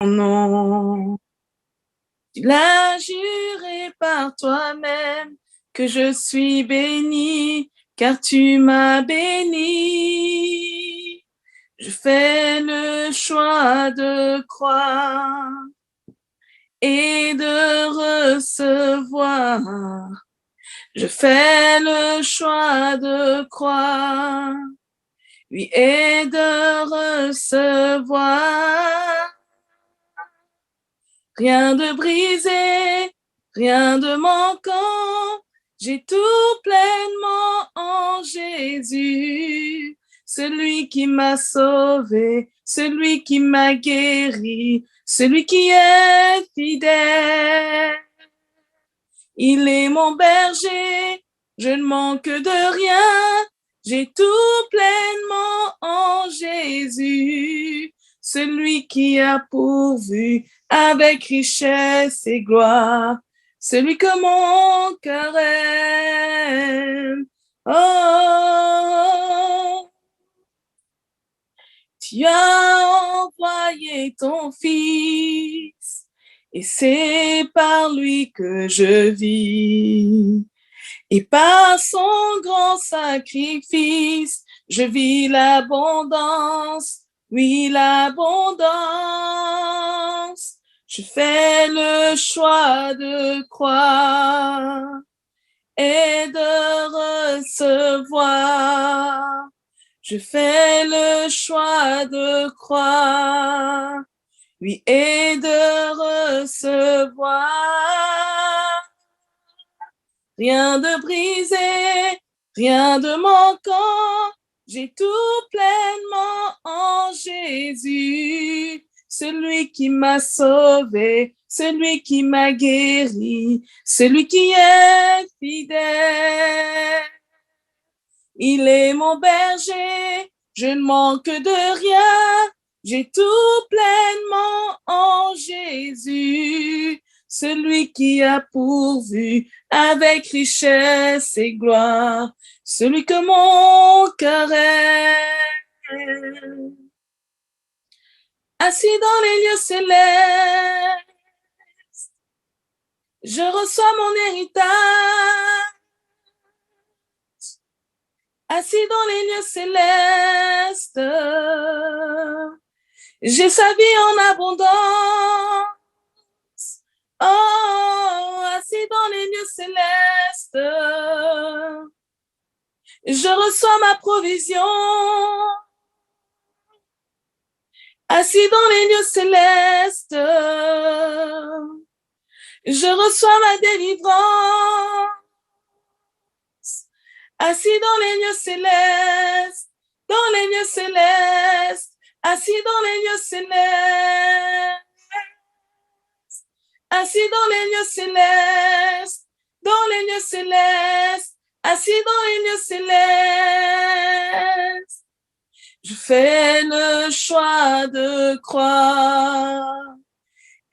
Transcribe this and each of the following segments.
nom. Tu l'as juré par toi-même que je suis béni, car tu m'as béni. Je fais le choix de croire et de recevoir. Je fais le choix de croire, oui, et de recevoir. Rien de brisé, rien de manquant, j'ai tout pleinement en Jésus. Celui qui m'a sauvé, celui qui m'a guéri, celui qui est fidèle. Il est mon berger, je ne manque de rien, j'ai tout pleinement en Jésus. Celui qui a pourvu avec richesse et gloire, celui que mon cœur aime. Oh, tu as envoyé ton Fils, et c'est par lui que je vis. Et par son grand sacrifice, je vis l'abondance, oui, l'abondance. Je fais le choix de croire et de recevoir. Je fais le choix de croire, oui, et de recevoir. Rien de brisé, rien de manquant, j'ai tout pleinement en Jésus. Celui qui m'a sauvé, celui qui m'a guéri, celui qui est fidèle. Il est mon berger, je ne manque de rien, j'ai tout pleinement en Jésus. Celui qui a pourvu avec richesse et gloire, celui que mon cœur aime. Assis dans les lieux célestes, je reçois mon héritage. Assis dans les lieux célestes, j'ai sa vie en abondance. Oh, assis dans les lieux célestes, je reçois ma provision. Assis dans les lieux célestes, je reçois ma délivrance. Assis dans les lieux célestes, dans les lieux célestes, assis dans les lieux célestes, assis dans les lieux célestes, dans les lieux célestes, assis dans les lieux célestes. Je fais le choix de croire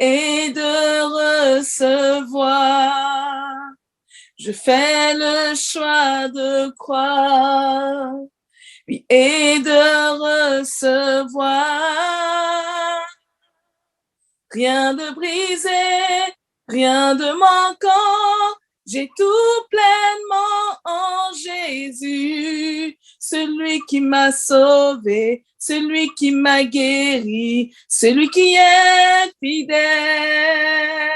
et de recevoir. Je fais le choix de croire, oui, et de recevoir. Rien de brisé, rien de manquant, j'ai tout pleinement en Jésus. Celui qui m'a sauvé, celui qui m'a guéri, celui qui est fidèle.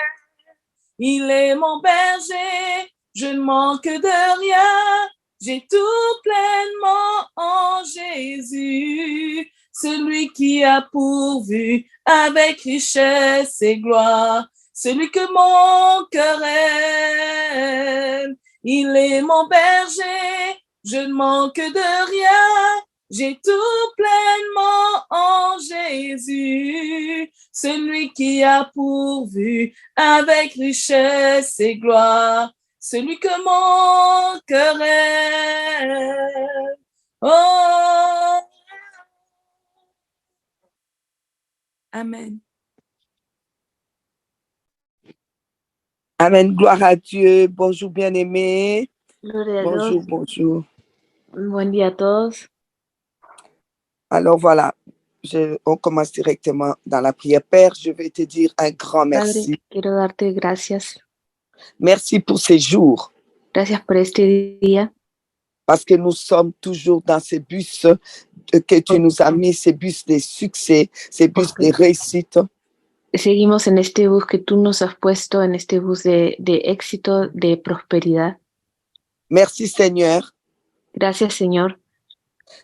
Il est mon berger, je ne manque de rien, j'ai tout pleinement en Jésus. Celui qui a pourvu avec richesse et gloire, celui que mon cœur aime. Il est mon berger, je ne manque de rien, j'ai tout pleinement en Jésus. Celui qui a pourvu avec richesse et gloire, celui que mon cœur aime. Oh, amen. Amen, gloire à Dieu. Bonjour bien-aimés. Bonjour, Dios. bonjour. Buen día a todos. Alors voilà, On commence directement dans la prière. Père, je vais te dire un grand merci. Padre, quiero darte gracias. Merci pour ces jours. Gracias por este día. Parce que nous sommes toujours dans ces bus que tu nous as mis, ces bus de succès, ces bus de réussite. Seguimos en este bus que tú nos has puesto, en este bus de éxito, de prosperidad. Merci Seigneur. Gracias Señor.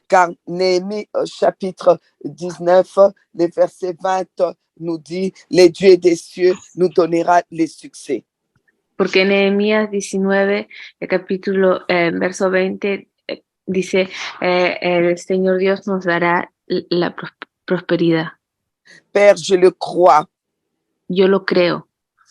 Car Néhémie chapitre 19, le verset 20 nous dit, les dieux des cieux nous donnera les succès. Porque Nehemías 19, el capítulo, verso 20, dice, el Señor Dios nos dará la prosperidad. Père, je le crois. Yo lo creo.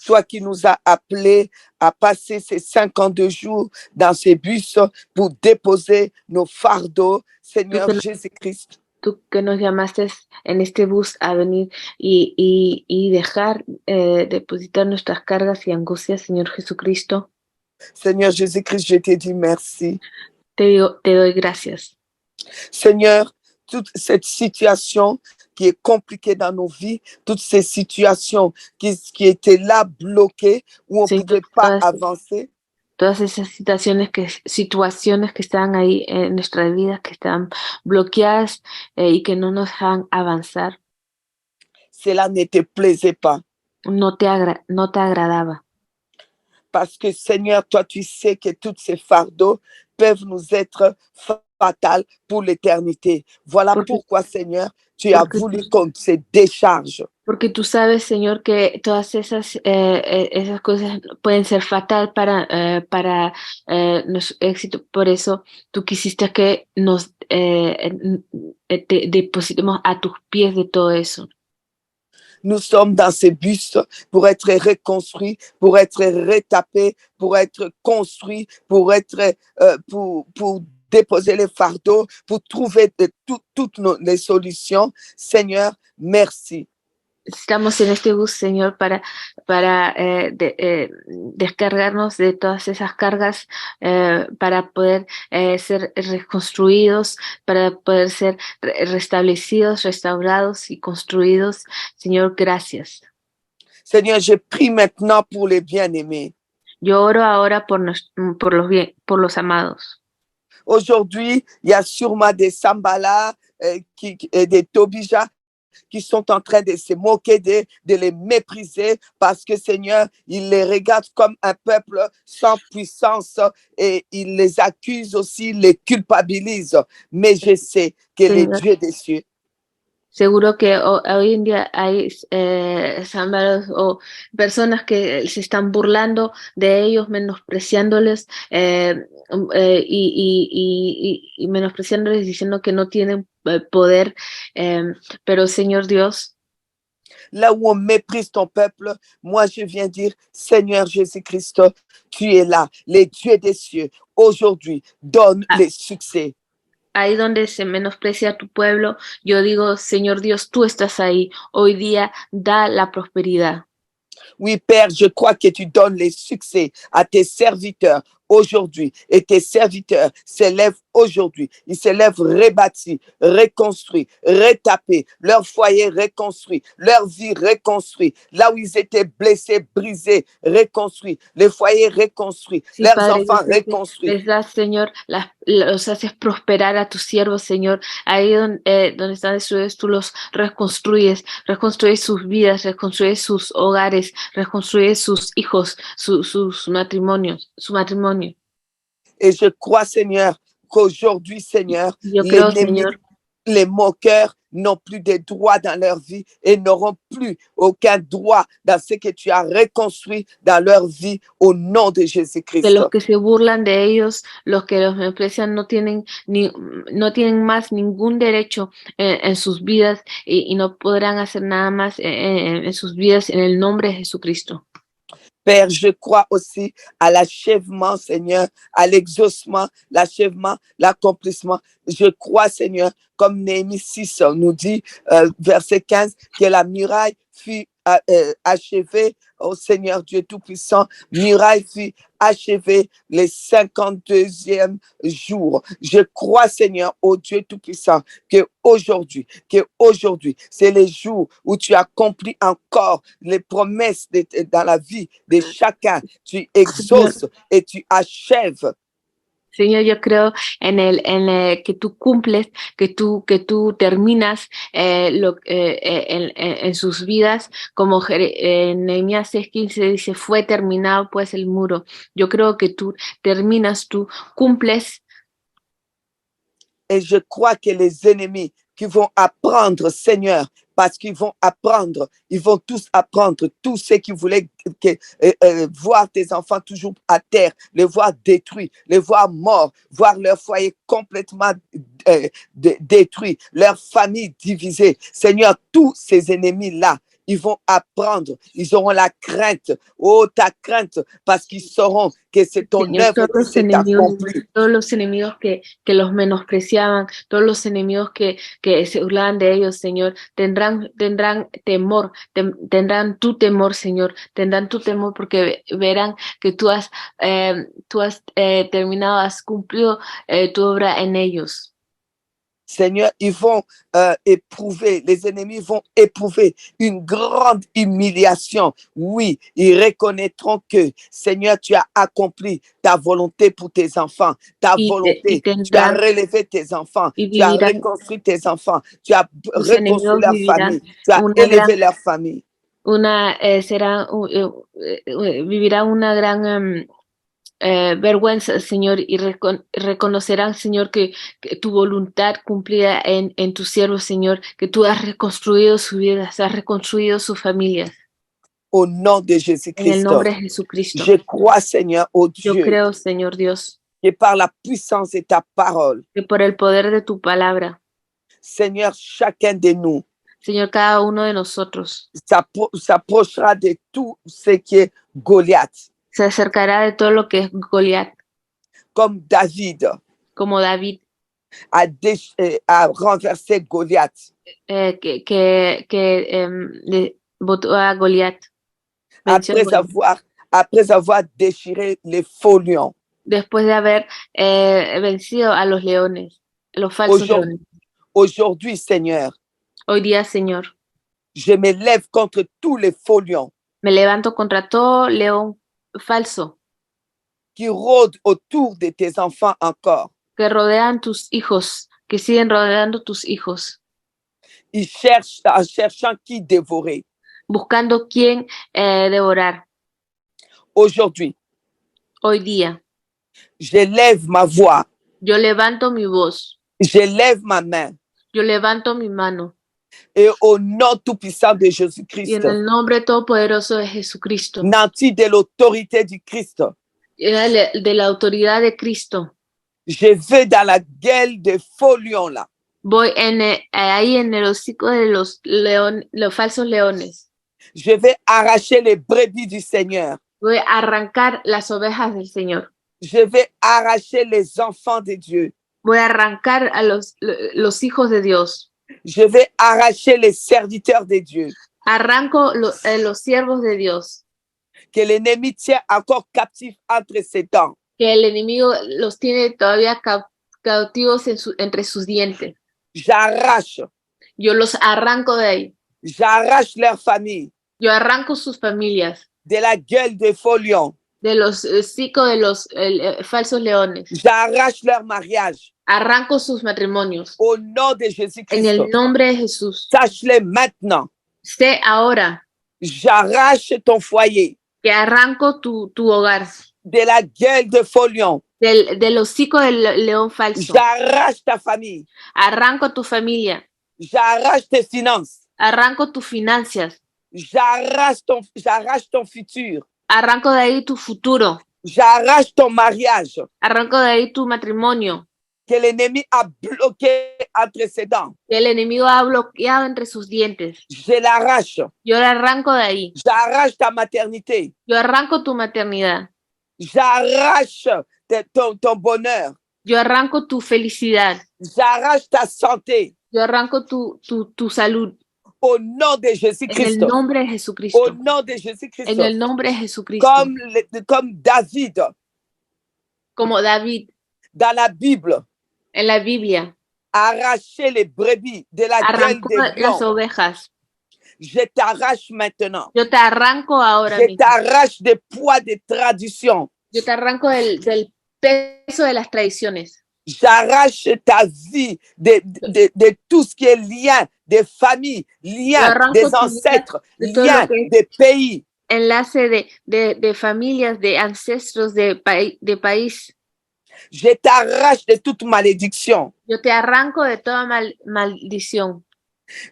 Toi qui nous as appelés à passer ces 52 jours dans ces bus pour déposer nos fardeaux, Seigneur Jésus-Christ. Tú que nos llamaste en este bus a venir y dejar depositar nuestras cargas y angustias, Señor Jesucristo. Seigneur Jésus-Christ, je te dis merci. Te doy gracias. Seigneur, toute cette situation qui est compliquée dans nos vies, toutes ces situations qui étaient là bloquées, où on ne pouvait pas avancer. Todas esas situaciones que están ahí en nuestras vidas, que están bloqueadas y que no nos dejan avanzar. Cela ne te plaisait pas. No te agradaba. Parce que Seigneur, toi tu sais que tous ces fardeaux peuvent nous être fatals pour l'éternité. Voilà pourquoi, Seigneur, tu as voulu qu'on se décharge. Porque tú sabes, Señor, que todas esas cosas pueden ser fatal para nuestro éxito. Por eso tú quisiste que nos depositemos a tus pies de todo eso. Nous sommes dans ces bus pour être reconstruits, pour être retapés, pour être construits, pour être pour déposer les fardeaux, pour trouver toutes les solutions. Seigneur, merci. Estamos en este bus, Señor, para descargarnos de todas esas cargas, para poder ser reconstruidos, para poder ser restablecidos, restaurados y construidos. Señor, gracias. Seigneur, je prie maintenant pour les bien-aimés. Yo oro ahora por los amados. Aujourd'hui, il y a sûrement des Sambala, des Tobija qui sont en train de se moquer de les mépriser parce que Seigneur, il les regarde comme un peuple sans puissance et il les accuse aussi, les culpabilise. Mais je sais que les dieux des cieux, seguro que hoy en día hay sámbaros o personas que se están burlando de ellos, menospreciándoles y menospreciándoles, diciendo que no tienen poder, pero Señor Dios, là où on méprise ton peuple, moi je viens dire, Seigneur Jésus-Christ, tu es là, les dieux des cieux, aujourd'hui, donne les succès. Ahí donde se menosprecia a tu pueblo, yo digo, Señor Dios, tú estás ahí. Hoy día da la prosperidad. Oui, Père, je crois que tu donnes les succès à tes serviteurs aujourd'hui. Et tes serviteurs s'élèvent aujourd'hui. Ils s'élèvent rebâtis, reconstruits, retapés, leur foyer reconstruit, leur vie reconstruite. Là où ils étaient blessés, brisés, reconstruits. Les foyers reconstruits, sí, leurs Padre, enfants reconstruits. Les das, Señor, los haces prosperar a tus siervos, Señor. Ahí donde están destruidos, tú los reconstruyes sus vidas, reconstruyes sus hogares, reconstruyes sus hijos, sus matrimonios, su matrimonio. Et je crois, Seigneur, qu'aujourd'hui, Seigneur, les moqueurs n'ont plus de droits dans leur vie et n'auront plus aucun droit dans ce que tu as reconstruit dans leur vie au nom de Jésus-Christ. Que los que se burlan de ellos, los que los desprecian, no tienen más ningún derecho en sus vidas y no podrán hacer nada más en sus vidas en el nombre de Jesucristo. Père, je crois aussi à l'achèvement, Seigneur, à l'exaucement, l'achèvement, l'accomplissement. Je crois, Seigneur, comme Néhémie 6 nous dit, verset 15, que la muraille fut achevée, oh Seigneur Dieu Tout-Puissant, muraille fut achevée les 52e jour. Je crois, Seigneur, oh Dieu Tout-Puissant, que aujourd'hui, c'est les jours où tu accomplis encore les promesses dans la vie de chacun. Tu Señor, exauces et tu achèves. Señor, yo creo que tú cumples, que tú terminas en sus vidas, como en Nehemías 6:15 dice, fue terminado pues el muro. Yo creo que tú terminas, tú cumples. Et je crois que les ennemis qui vont apprendre, Seigneur, parce qu'ils vont apprendre, ils vont tous apprendre, tous ceux qui voulaient voir tes enfants toujours à terre, les voir détruits, les voir morts, voir leur foyer complètement détruit, leur famille divisée. Seigneur, tous ces ennemis-là, ils vont apprendre, ils auront la crainte, oh ta crainte, parce qu'ils sauront que c'est ton Señor, œuvre qui s'est accomplie. todos los enemigos que los menospreciaban, todos los enemigos que se burlaban de ellos, Señor, tendrán temor, tendrán tu temor, Señor, tendrán tu temor porque verán que tú has terminado, has cumplido tu obra en ellos. Seigneur, ils vont éprouver, les ennemis vont éprouver une grande humiliation. Oui, ils reconnaîtront que, Seigneur, tu as accompli ta volonté pour tes enfants, ta volonté. Tu as relevé tes enfants, tu as reconstruit tes enfants, tu as reconstruit leur famille, tu as élevé leur famille. Vivirá una gran vergüenza, Señor, y reconocerán, Señor, que tu voluntad cumplida en tus siervos, Señor, que tú has reconstruido su vida, has reconstruido sus familias. Au nom de Jésus-Christ. En el nombre de Jesucristo. Je crois, Seigneur, oh Dieu. Yo creo, Señor Dios. Que par la puissance de ta parole. Que por el poder de tu palabra. Seigneur, chacun de nous. Señor, cada uno de nosotros. S'approchera de tout ce qui est Goliath. Se acercará de todo lo que es Goliat. Comme David. Como David. A renversé Goliath. Votó a Goliat. Après avoir déchiré les faux lions. Después de haber vencido a los leones, los falsos leones. Aujourd'hui, Seigneur. Hoy día, Señor. Je me lève contre tous les faux lions. Me levanto contra todo león falso. Qui rôdent autour de tes enfants encore. Que rodean tus hijos, que siguen rodeando tus hijos. Ils cherchent, en cherchant qui dévorer. Buscando quién devorar. Aujourd'hui. Hoy día. Je lève ma voix. Yo levanto mi voz. Je lève ma main. Yo levanto mi mano. Et au nom tout-puissant de Jésus-Christ. Y en el nombre todopoderoso de Jesucristo. Nanti de l'autorité du Christ. De la autoridad de Cristo. Je vais dans la gueule des faux lions là. Voy ahí en el hocico de los falsos leones. Je vais arracher les brebis du Seigneur. Voy a arrancar las ovejas del Señor. Je vais arracher les enfants de Dieu. Voy a arrancar a los hijos de Dios. Je vais arracher les serviteurs de Dieu. Arranco los siervos de Dios. Que l'ennemi tient encore captifs entre ses dents. Que el enemigo los tiene todavía cautivos entre sus dientes. J'arrache. Yo los arranco de ahí. J'arrache leur famille. Yo arranco sus familias. De la gueule des faux lions. De los hocicos de los falsos leones. J'arrache leur mariage. Arranco sus matrimonios. Au nom de Jésus-Christ. En el nombre de Jesús. Sache-le maintenant. Sé ahora. J'arrache ton foyer. Que arranco tu hogar. De la gueule de faux lions. Del hocico del león falso. J'arrache ta famille. Arranco tu familia. J'arrache tes finances. Arranco tus finanzas. J'arrache ton futur. Arranco de ahí tu futuro. J'arrache ton mariage. Arranco de ahí tu matrimonio. Que l'ennemi a bloqué entre ses dents. Que el enemigo ha bloqueado entre sus dientes. Je l'arrache. Yo la arranco de ahí. J'arrache ta maternité. Yo arranco tu maternidad. J'arrache ton bonheur. Yo arranco tu felicidad. J'arrache ta santé. Yo arranco tu salud. Au nom de En el Jésus-Christ. nombre de Au Jesucristo. nom de Jésus-Christ. En el nombre de Jesucristo. Comme David Como David dans la Bible en la Biblia a arraché les brebis de la gueule arrancó des las lions. ovejas. Je t'arrache maintenant. Yo te arranco ahora Je mismo. t'arrache des poids de tradition. Yo te arranco del peso de las tradiciones. J'arrache ta vie de tout ce qui est lien des familles, lien Arranco des tu vida ancêtres, de todo lien lo que es des pays. enlace de familias, de ancestros, de país. Je t'arrache de toute malédiction. Yo te arranco de toda maldición.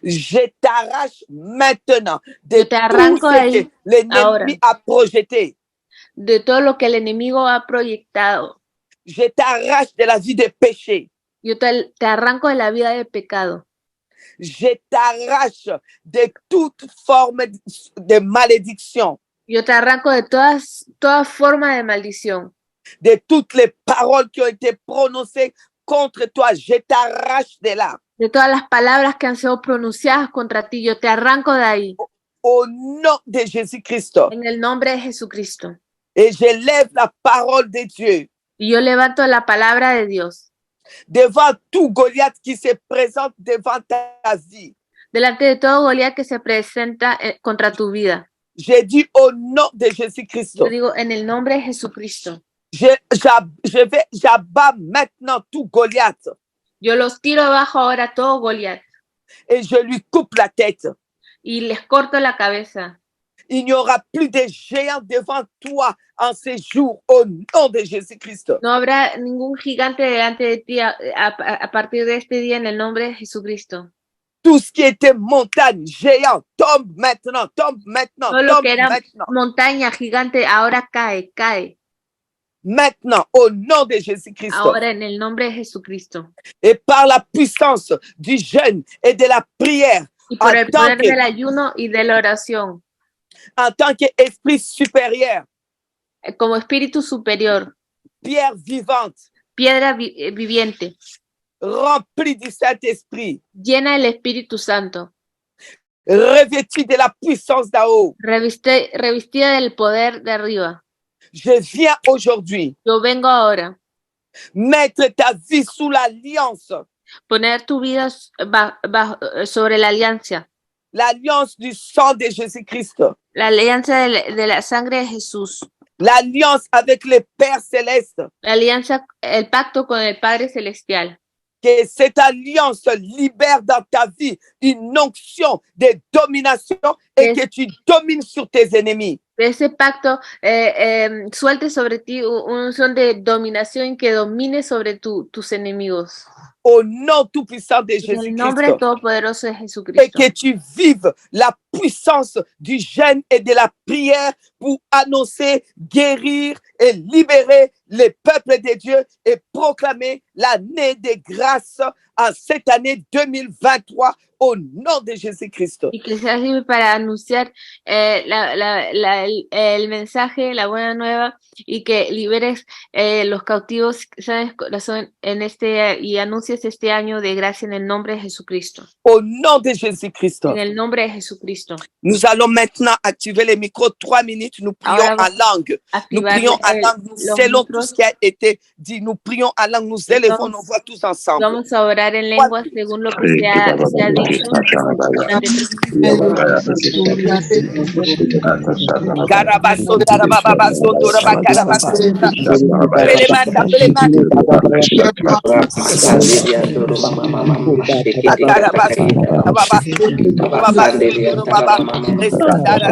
Je t'arrache maintenant de Yo te tout arranco ce ahí que l'ennemi ahora. a projeté. De todo lo que el enemigo ha proyectado. Je t'arrache de la vie de péché. Yo te arranco de la vida del pecado. Je t'arrache de toute forme de malédiction, Yo te arranco de toda forma de maldición. de toutes les paroles qui ont été prononcées contre toi. Je t'arrache de là. De todas las palabras que han sido pronunciadas contra ti, yo te arranco de ahí. Au nom de Jésus-Christ. En el nombre de Jesucristo. Et j'élève la parole de Dieu Y yo levanto la palabra de Dios devant tout Goliath qui se présente devant ta vie. delante de todo Goliat que se presenta contra tu vida. J'ai dit au nom de Jésus-Christ. Yo digo en el nombre de Jesucristo. J'abats maintenant tout Goliath Yo los tiro abajo ahora todo Goliat et je lui coupe la tête. y les corto la cabeza. Il n'y aura plus de géants devant toi en ces jours au nom de Jésus-Christ. No habrá ningún gigante delante de ti a partir de este día en el nombre de Jesucristo. Tout ce qui était montagne, géant, tombe maintenant, Todo lo que era maintenant. montaña gigante ahora cae. Maintenant, au nom de Jésus-Christ. Ahora en el nombre de Jesucristo. Et par la puissance du jeûne et de la prière, Y por en el tant poder que- del ayuno y de la oración, en tant qu'esprit supérieur, como espíritu superior, pierre vivante, piedra viviente, remplie du Saint-Esprit, llena del Espíritu Santo, revêtue de la puissance d'en haut. revestida del poder de arriba. Je viens aujourd'hui Yo vengo ahora mettre ta vie sous l'alliance, poner tu vida sobre la alianza du sang de Jésus-Christ, la alianza de la sangre de Jesús, l'alliance avec le Père céleste. la alianza, el pacto con el Padre Celestial. Que cette alliance libère dans ta vie une onction de domination et Yes. que tu domines sur tes ennemis. Que ese pacto suelte sobre ti una unción de dominación que domine sobre tus enemigos. Au nom tout-puissant de En el nombre Jésus-Christ. todopoderoso de Et Jesucristo. que tu vives la puissance du jeûne et de la prière pour annoncer, guérir et libérer les peuples de Dieu et proclamer l'année des grâces en cette année 2023 au nom de Jésus-Christ. Y que sea libre para anunciar el mensaje, la buena nueva, y que liberes los cautivos en este y anuncies este año de gracia en el nombre de Jesucristo. Au nom de Jésus-Christ. En el nombre de Jesucristo. Nous allons maintenant activer les micros 3 minutes. Nous prions Ahora en langue. Nous Activar prions en langue. Nous los scellons tout micros. ce qui a été dit. Nous prions en langue. Nous élevons nos voix tous ensemble. Vamos a orar en lenguas según lo que se ha dicho. Carabasso, tarababasso, torabacarabasso. Pelemata, Atarabasso, tababasso, tababasso, bababa. Resandara,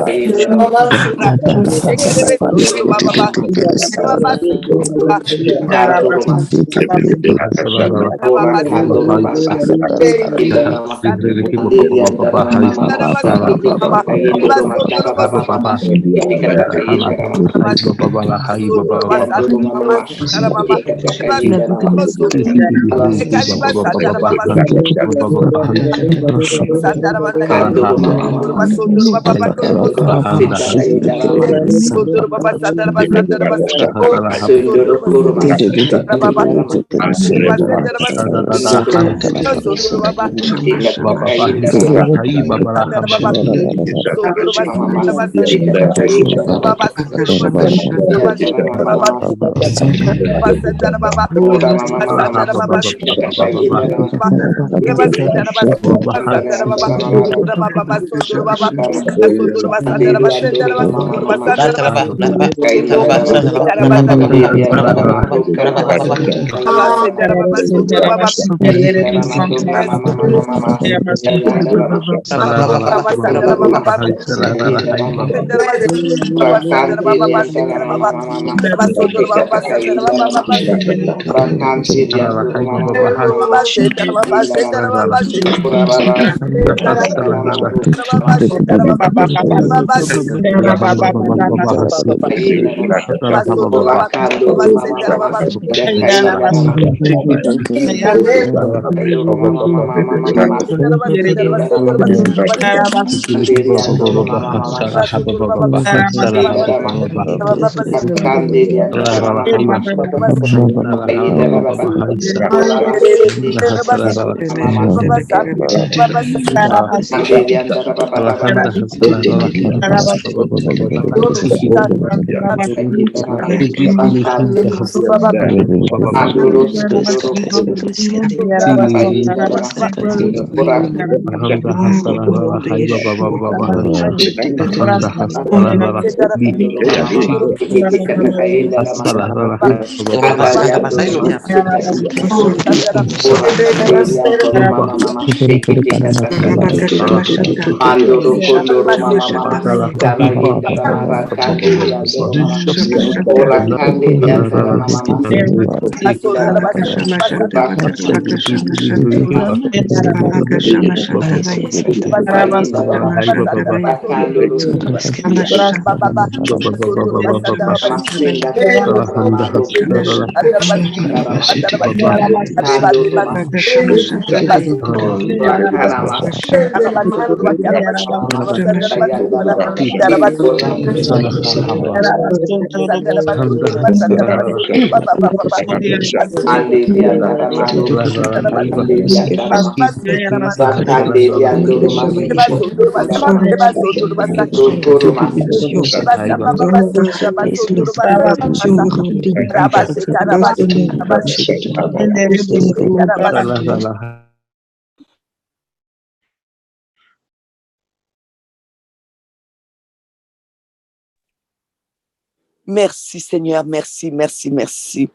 Merci Seigneur, merci, merci, merci.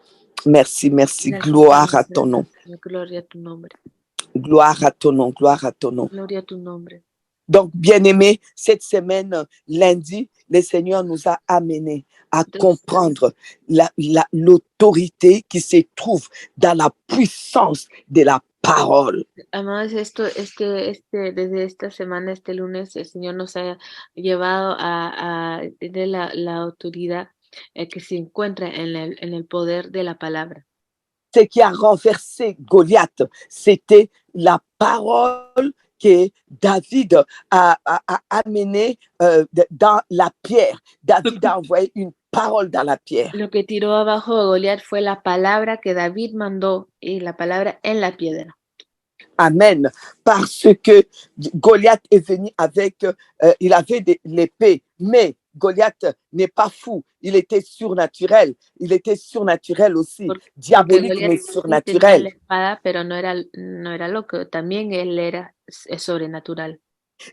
Merci, merci. Gloire à ton nom. Gloria a tu nombre. Gloire à ton nom, gloire à ton nom. Gloria a tu nombre. Donc, bien-aimés, cette semaine, lundi, le Seigneur nous a amenés à comprendre l'autorité qui se trouve dans la puissance de la parole. Además, desde esta semana, este lunes, el Señor nos ha llevado a tener la autoridad que se encuentra en el poder de la palabra. Ce qui a renversé Goliath, c'était la parole que David a amené dans la pierre. David a envoyé une parole dans la pierre. Lo que tiró abajo de Goliat fue la palabra que David mandó y la palabra en la piedra. Amen. Parce que Goliath est venu avec, il avait l'épée, mais Goliath n'est pas fou. Il était surnaturel. Il était surnaturel aussi. Diabolique, mais surnaturel. La espada, pero no era loco. También él era sobrenatural.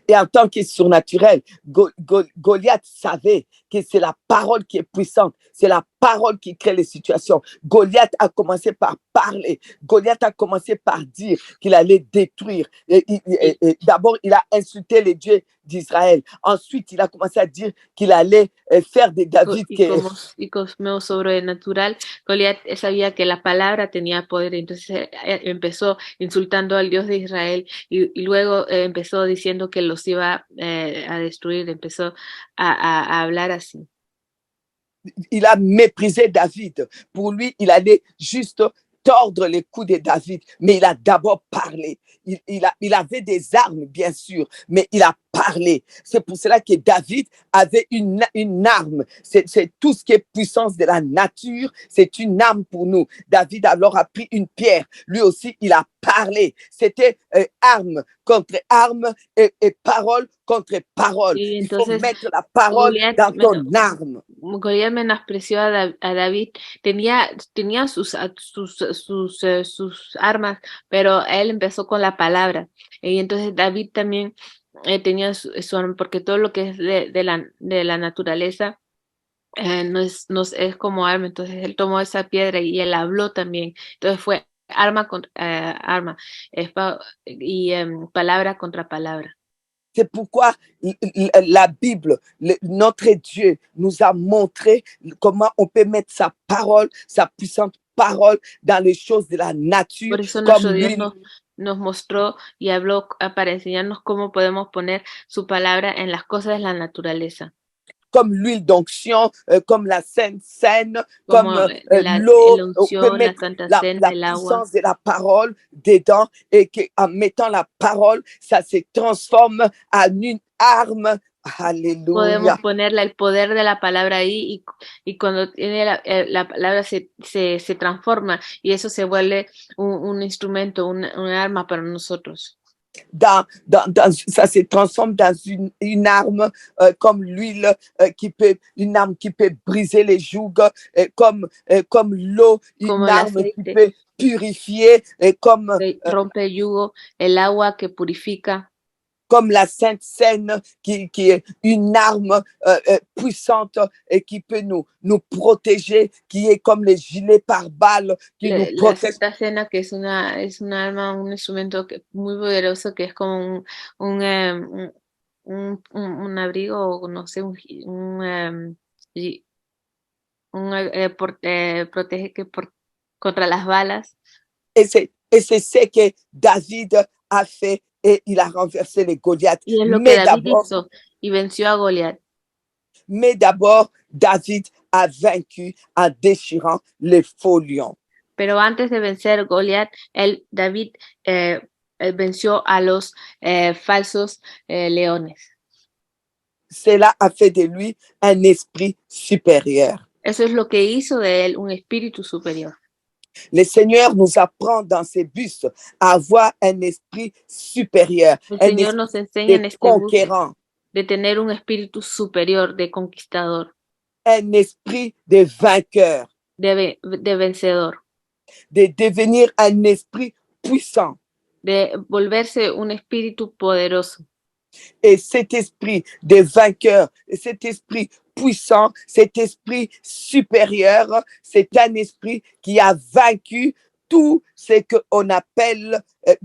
Et en tant que surnaturel, Goliath savait que c'est la parole qui est puissante, c'est la parole qui crée les situations. Goliath a commencé par parler, Goliath a commencé par dire qu'il allait détruire. D'abord, il a insulté les dieux d'Israël. Ensuite, il a commencé à dire qu'il allait faire de David y como sobrenatural, Goliat sabía que la palabra tenía poder, entonces empezó insultando al Dios de Israel y luego empezó diciendo que los iba a destruir, empezó a hablar así. Il a méprisé David. Pour lui, il allait juste tordre les coups de David, mais il a d'abord parlé. Il avait des armes, bien sûr, mais il a parlé. C'est pour cela que David avait une arme. C'est tout ce qui est puissance de la nature, c'est une arme pour nous. David alors a pris une pierre. Lui aussi, il a parlé. C'était arme contre arme et parole contre parole. Y Il faut entonces mettre la parole Goliat, dans ton arme. Goliat menospreció a David. Tenía sus armas, pero él empezó con la palabra. Y entonces David también tenía su arma, porque todo lo que es de la naturaleza no es como arma. Entonces él tomó esa piedra y él habló también. Entonces fue arma contra arma, y palabra contra palabra. C'est pourquoi la Bible, notre Dieu nous a montré comment on peut mettre sa parole, sa puissante parole dans les choses de la nature, Por eso comme nuestro Dios l'huile, nos mostró y habló para enseñarnos cómo podemos poner su palabra en las cosas de la naturaleza, comme l'huile d'onction, comme la Sainte Seine, comme como l'eau. la On peut unción, la mettre santa la, cena, la el agua. puissance de la parole dedans et qu'en mettant la parole, ça se transforme en une arme. Podemos Alléluia. ponerle el poder de la palabra ahí y cuando tiene la palabra se transforma y eso se vuelve un instrumento, un arma para nosotros. Ça se transforme dans une arme comme l'huile une arme qui peut briser les jougs, comme l'eau, Como une el arme qui aceite peut purifier, comme que rompe el yugo, el agua que purifica. Comme la Sainte Seine, qui est une arme puissante et qui peut nous protéger, qui est comme les gilets pare-balles qui nous La protègent. Santa Cena, que es un arma, un instrumento muy poderoso, que es como un abrigo, o no sé, protege contra las balas. Et c'est ce que David a fait et il a renversé les Goliaths. Y es lo que David hizo y venció a Goliat. Mais d'abord, David a vaincu en déchirant les faux lions. Pero antes de vencer Goliat, David venció a los falsos leones. Cela a fait de lui un esprit supérieur. Eso es lo que hizo de él un espíritu superior. Le Seigneur nous apprend dans ses bus à avoir un esprit supérieur, El un Señor nos enseña en esprit este conquérant, de tener un espíritu superior, de conquistador, un esprit de vainqueur, de vencedor, de devenir un esprit puissant. de volverse un espíritu poderoso. Et cet esprit de vainqueur, cet esprit puissant, cet esprit supérieur, c'est un esprit qui a vaincu tout ce qu'on appelle,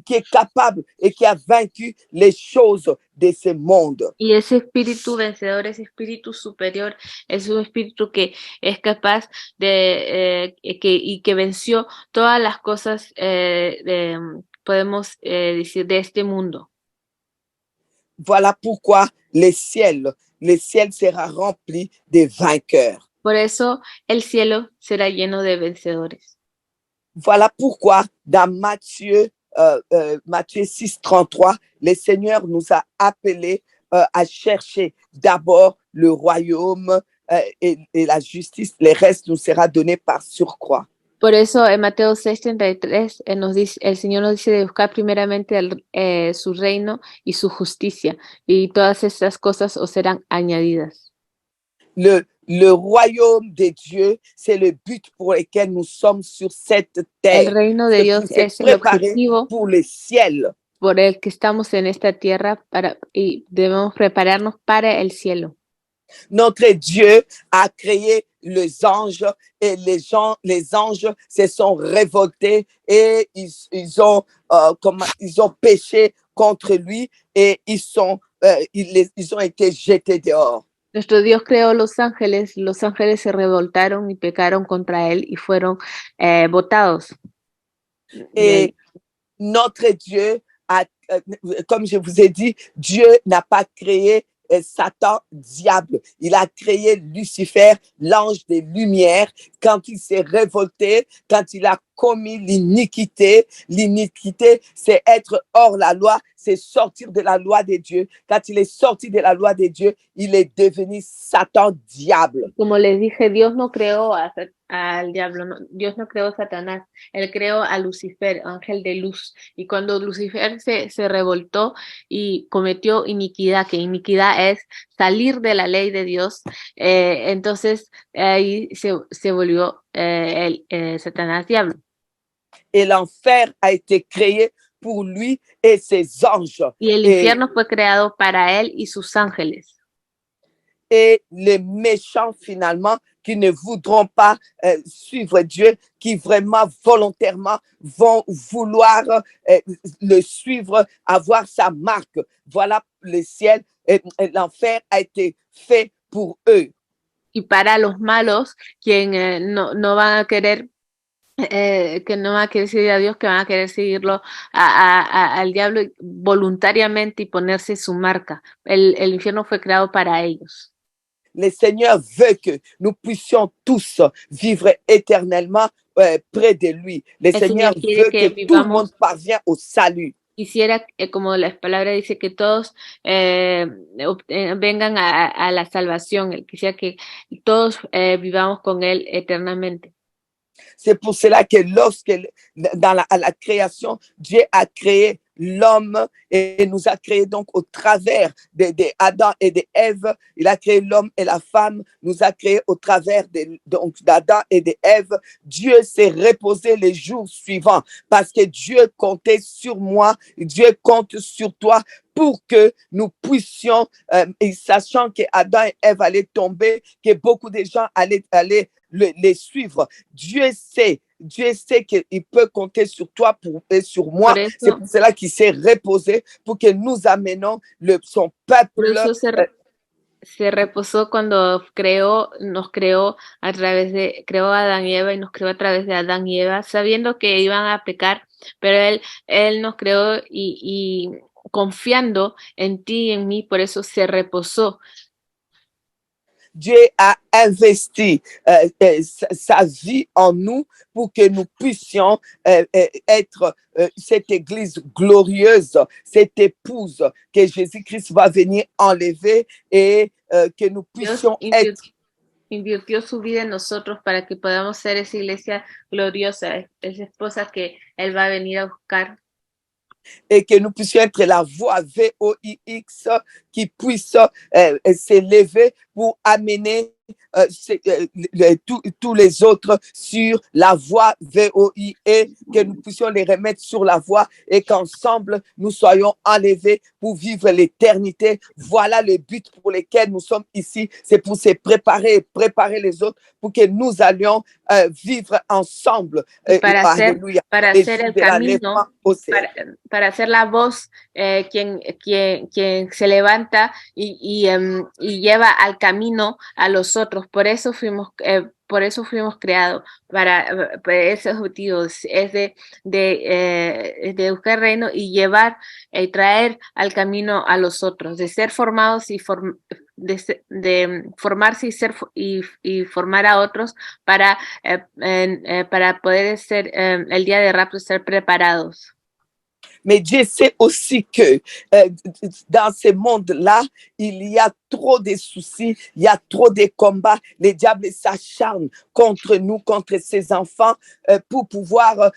qui est capable et qui a vaincu les choses de ce monde. Y ese espíritu vencedor, ese espíritu superior, es un espíritu que es capaz que venció todas las cosas, podemos decir, de este mundo. Voilà pourquoi le ciel sera rempli de vainqueurs. Por eso el cielo será lleno de vencedores. Voilà pourquoi dans Matthieu 6:33, le Seigneur nous a appelés à chercher d'abord le royaume et la justice. Le reste nous sera donné par surcroît. Por eso en Mateo 6:33 el Señor nos dice de buscar primeramente su reino y su justicia, y todas estas cosas os serán añadidas. Le royaume de Dieu, c'est le but pour lequel nous sommes sur cette terre. El reino de Dios es el objetivo pour le ciel. Por el que estamos en esta tierra y debemos prepararnos para el cielo. Notre Dieu a créé les anges et les anges se sont révoltés et ils ont péché contre lui et ils ont été jetés dehors. Nuestro Dios creó los ángeles se revoltaron y pecaron contra él y fueron botados. Et notre Dieu comme je vous ai dit, Dieu n'a pas créé Satan, diable. Il a créé Lucifer, l'ange des lumières, quand il s'est révolté, quand il a commis l'iniquité. L'iniquité, c'est être hors la loi, c'est sortir de la loi de Dieu. Quand il est sorti de la loi de Dieu, il est devenu Satan, diable. Como les dije, Dios no creó al diablo, Dios no creó a Satanás, Él creó a Lucifer, ángel de luz. Y cuando Lucifer se revoltó y cometió iniquidad, que iniquidad es salir de la ley de Dios, entonces ahí se volvió Satanás diablo. Et l'enfer a été créé pour lui et ses anges. Y el infierno fue creado para él y sus ángeles. Et les méchants, finalement, qui ne voudront pas suivre Dieu, qui vraiment volontairement vont vouloir le suivre, avoir sa marque. Voilà, le ciel et l'enfer a été fait pour eux. Y para los malos, quien no van a querer que no van a querer seguir a Dios, que van a querer seguirlo al diablo voluntariamente y ponerse su marca. El infierno fue creado para ellos. Le Seigneur veut que nous puissions tous vivre éternellement près de lui. Le Seigneur veut que tout le monde parvienne au salut. Quisiera, como la palabra dice, que todos vengan a la salvación. Él quisiera que todos vivamos con Él eternamente. C'est pour cela que lorsque à la création, Dieu a créé l'homme et nous a créé donc au travers d'Adam et d'Ève. Il a créé l'homme et la femme, nous a créé au travers d'Adam et d'Ève. Dieu s'est reposé les jours suivants parce que Dieu comptait sur moi, Dieu compte sur toi pour que nous puissions, et sachant que Adam et Ève allaient tomber, que beaucoup de gens allaient les suivre. Dieu sait qu'il peut compter sur toi et sur moi. C'est pour cela qu'il s'est reposé pour que nous amenons son peuple. Se reposó cuando nos creó creó a Adán y Eva y nos creó a través de Adán y Eva, sabiendo que iban a pecar, pero él nos creó y confiando en ti y en mí, por eso se reposó. Dieu a investi sa vie en nous pour que nous puissions être cette église glorieuse, cette épouse que Jésus-Christ va venir enlever et que nous puissions être. Invirtió su vida en nosotros para que podamos ser esa iglesia gloriosa, esa esposa que Él va a venir a buscar. Et que nous puissions être la voix VOIX qui puisse s'élever pour amener tous les autres sur la voie VOIE, que nous puissions les remettre sur la voie et qu'ensemble nous soyons enlevés pour vivre l'éternité. Voilà le but pour lequel nous sommes ici. C'est pour se préparer et préparer les autres pour que nous allions vivre ensemble. Para hacer el camino, para hacer la voz quien se levanta y lleva al camino a los otros. Por eso fuimos creados, para ese objetivo, es de buscar el reino y llevar y traer al camino a los otros, de ser formados y de formarse y formar a otros para poder ser el día de rapto, ser preparados. Mais Dieu sait aussi que dans ce monde-là, il y a trop de soucis, il y a trop de combats. Les diables s'acharnent contre nous, contre ses enfants, pour pouvoir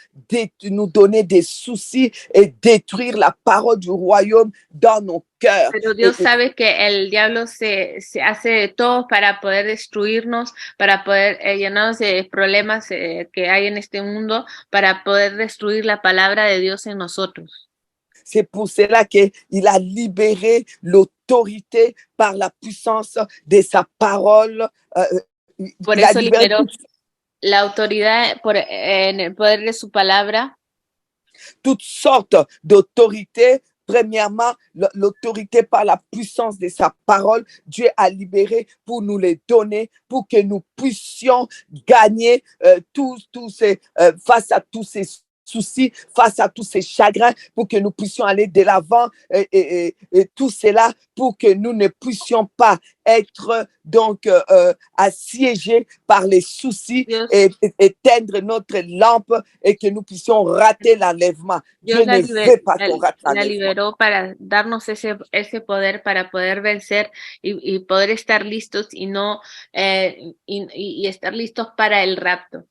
nous donner des soucis et détruire la parole du royaume dans nos cœurs. Pero Dios sabe que el diablo se hace de todo para poder destruirnos, para poder llenarnos de problemas que hay en este mundo, para poder destruir la palabra de Dios en nosotros. C'est pour cela qu'il a libéré l'autorité par la puissance de sa parole. Por eso liberó la autoridad en el poder de su palabra. Toutes sortes d'autorités. Premièrement, l'autorité par la puissance de sa parole, Dieu a libéré pour nous les donner, pour que nous puissions gagner face à tous ces soucis, face à tous ces chagrins, pour que nous puissions aller de l'avant et tout cela pour que nous ne puissions pas être donc assiégés par les soucis Dios, et éteindre notre lampe et que nous puissions rater l'enlèvement. Dieu Dios ne veut pas qu'on rate la l'enlèvement. liberó para darnos ese poder para poder vencer y poder estar listos y no y estar listos para el rapto.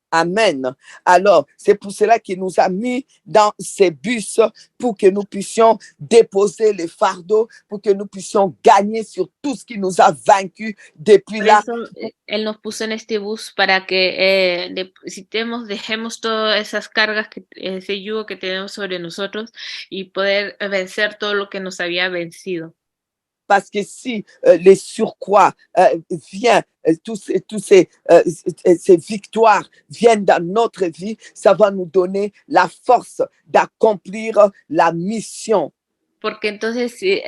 Amen. Alors, c'est pour cela qu'il nous a mis dans ces bus pour que nous puissions déposer les fardeaux, pour que nous puissions gagner sur tout ce qui nous a vaincus depuis Por là. eso Él nos puso en este bus para que dejemos todas esas cargas, ese yugo que tenemos sobre nosotros y poder vencer todo lo que nos había vencido. Parce que si les surcroîts viennent, ces victoires viennent dans notre vie, ça va nous donner la force d'accomplir la mission. Porque entonces si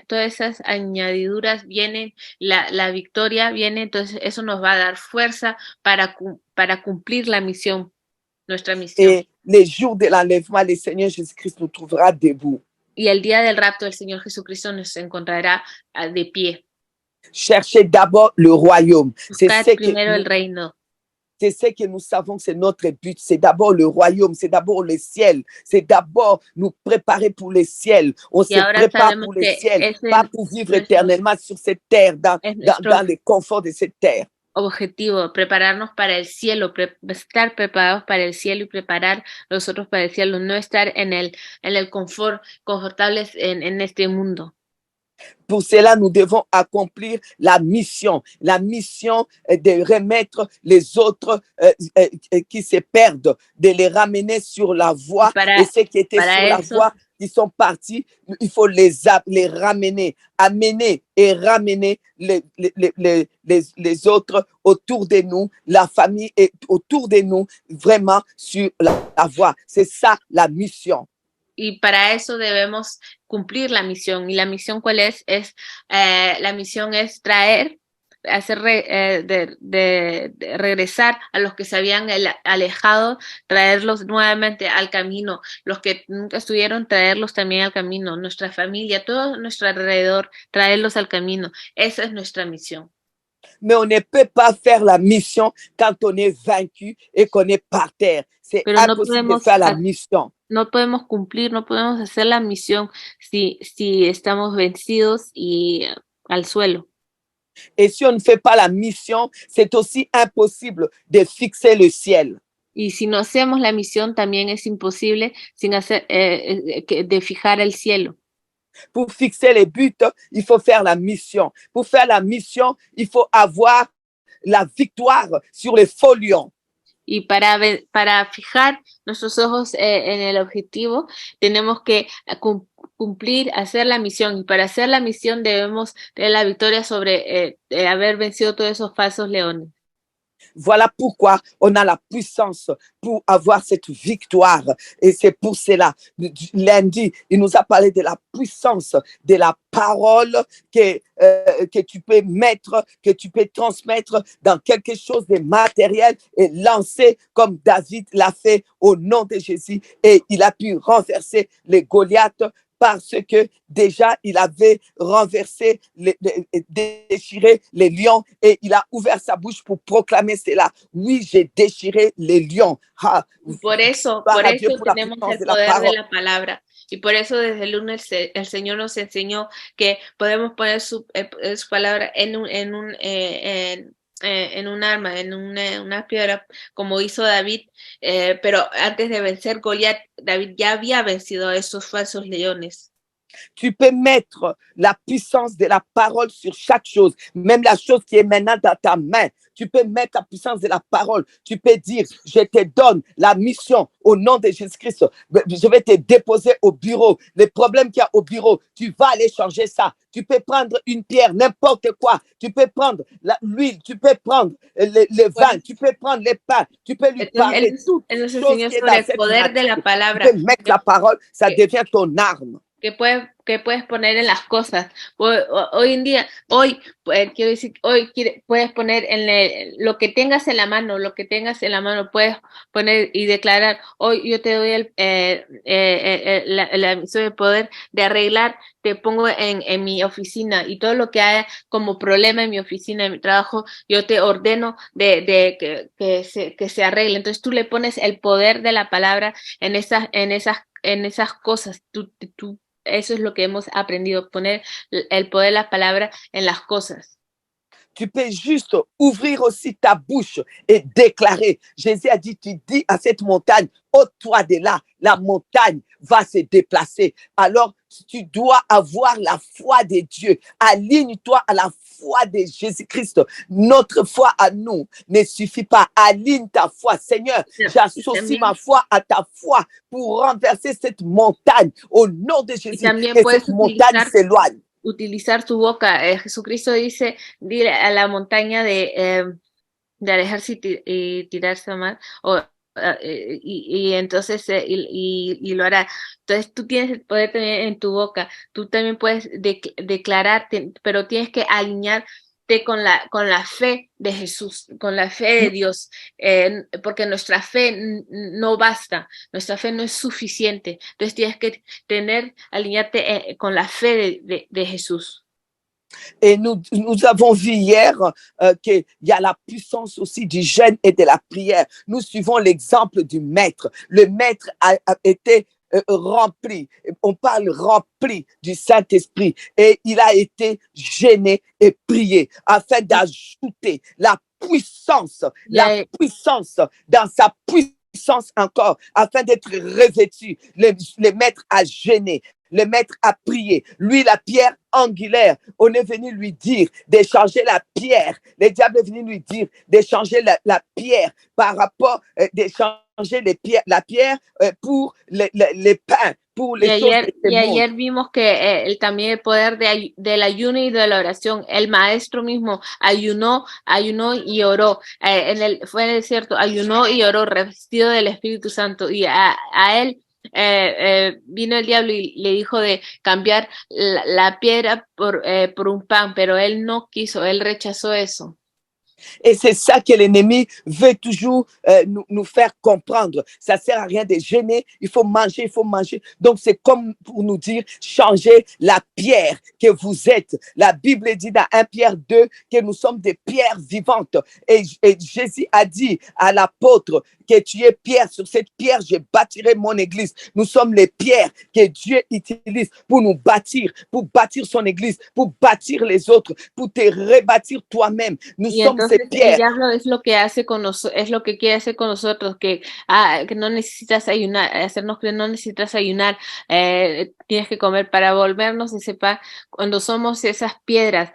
todas esas añadiduras vienen, la victoria viene, entonces eso nos va a dar fuerza para cumplir la misión, nuestra misión. Et les jours de l'enlèvement, le Seigneur Jésus-Christ nous trouvera debout. Y el día del rapto el Señor Jesucristo nos encontrará de pie. Cherchez d'abord le royaume. Buscad primero el reino. C'est ce que nous savons, c'est notre but. C'est d'abord le royaume, c'est d'abord le ciel. C'est d'abord nous préparer pour le ciel. On se prépare pour le ciel, pas pour vivre éternellement sur cette terre, dans les conforts de cette terre. Objetivo, prepararnos para el cielo, estar preparados para el cielo y preparar nosotros para el cielo, no estar en el confortables en este mundo. Pour cela, nous devons accomplir la mission de remettre les autres qui se perdent, de les ramener sur la voie, et ceux qui étaient sur la voie, qui sont partis, il faut les ramener, amener et ramener les autres autour de nous, la famille est autour de nous, vraiment sur la voie. C'est ça la mission. Y para eso debemos cumplir la misión. ¿Y la misión cuál es? La misión es regresar a los que se habían alejado, traerlos nuevamente al camino. Los que nunca estuvieron, traerlos también al camino. Nuestra familia, todo nuestro alrededor, traerlos al camino. Esa es nuestra misión. Mais on ne peut pas faire la mission quand on est vaincu et qu'on est par terre. C'est impossible de faire la mission. No podemos cumplir, no podemos hacer la misión si estamos vencidos y al suelo. Et si on ne fait pas la mission, c'est aussi impossible de fixer le ciel. Y si no hacemos la misión, también es imposible de fijar el cielo. Pour fixer les buts, il faut faire la mission. Pour faire la mission, il faut avoir la victoire sur les faux lions. Y para fijar nuestros ojos en el objetivo, tenemos que cumplir, hacer la misión. Y para hacer la misión debemos tener la victoria sobre haber vencido todos esos falsos leones. Voilà pourquoi on a la puissance pour avoir cette victoire. Et c'est pour cela, lundi, il nous a parlé de la puissance de la parole que tu peux mettre, que tu peux transmettre dans quelque chose de matériel et lancer comme David l'a fait au nom de Jésus. Et il a pu renverser les Goliaths parce que déjà, il avait renversé, déchiré les lions et il a ouvert sa bouche pour proclamer cela. Oui, j'ai déchiré les lions. Ah, por eso tenemos el poder de la palabra. Y por eso desde el lunes el Señor nos enseñó que podemos poner su palabra en un arma, en una piedra, como hizo David, pero antes de vencer Goliat, David ya había vencido a esos falsos leones. Tu peux mettre la puissance de la parole sur chaque chose, même la chose qui est maintenant dans ta main. Tu peux mettre la puissance de la parole. Tu peux dire, je te donne la mission au nom de Jésus-Christ. Je vais te déposer au bureau. Les problèmes qu'il y a au bureau, tu vas aller changer ça. Tu peux prendre une pierre, n'importe quoi. Tu peux prendre l'huile, tu peux prendre le vin, tu peux prendre les pains. Tu peux lui parler. Toute chose qui est dans cette poder de la palabra. Tu peux mettre la parole, ça devient ton arme. que puedes poner en las cosas. Hoy en día, hoy, quiero decir, puedes poner lo que tengas en la mano, puedes poner y declarar, hoy yo te doy la misión de poder de arreglar, te pongo en mi oficina y todo lo que haya como problema en mi oficina, en mi trabajo, yo te ordeno que se arregle. Entonces tú le pones el poder de la palabra en esas cosas. Eso es lo que hemos aprendido, poner el poder de la palabra en las cosas. Tu peux juste ouvrir aussi ta bouche et déclarer. Jésus a dit, tu dis à cette montagne, ôte-toi de là, la montagne va se déplacer. Alors, tu dois avoir la foi de Dieu. Aligne-toi à la foi de Jésus-Christ. Notre foi à nous ne suffit pas. Aligne ta foi. Seigneur, j'associe ma foi à ta foi pour renverser cette montagne au nom de Jésus. Que cette montagne s'éloigne. Utilizar tu boca. Jesucristo dice, dile a la montaña de alejarse y tirarse al mar, y entonces y lo hará. Entonces tú tienes el poder también en tu boca, tú también puedes declararte, pero tienes que alinearte con la fe de Jesús, con la fe de Dios, porque nuestra fe no basta, nuestra fe no es suficiente. Entonces tienes que alinearte con la fe de Jesús. Et nous avons vu hier qu'il y a la puissance aussi du jeûne et de la prière. Nous suivons l'exemple du maître. Le maître a été rempli, on parle rempli du Saint-Esprit, et il a été gêné et prié afin d'ajouter la puissance dans sa puissance encore, afin d'être revêtu. Le maître a gêné, le maître a prié. Lui, la pierre angulaire, on est venu lui dire d'échanger la pierre. Le diable est venu lui dire d'échanger la pierre par rapport, d'échanger la pierre pour les pains. Y ayer vimos que también el poder del ayuno y de la oración, el maestro mismo ayunó y oró, fue en el desierto, ayunó y oró revestido del Espíritu Santo, y a él vino el diablo y le dijo de cambiar la piedra por un pan, pero él no quiso, él rechazó eso. Et c'est ça que l'ennemi veut toujours nous faire comprendre. Ça ne sert à rien de gêner, il faut manger, il faut manger. Donc, c'est comme pour nous dire, changez la pierre que vous êtes. La Bible dit dans 1 Pierre 2 que nous sommes des pierres vivantes. Et Jésus a dit à l'apôtre que tu es pierre, sur cette pierre, je bâtirai mon église. Nous sommes les pierres que Dieu utilise pour nous bâtir, pour bâtir son église, pour bâtir les autres, pour te rebâtir toi-même. Nous sommes ces pierres. El diablo es lo que hace es lo que quiere hacer con nosotros, que no necesitas ayunar, hacernos que no necesitas ayunar, tienes que comer para volvernos ese pan. Cuando somos esas piedras,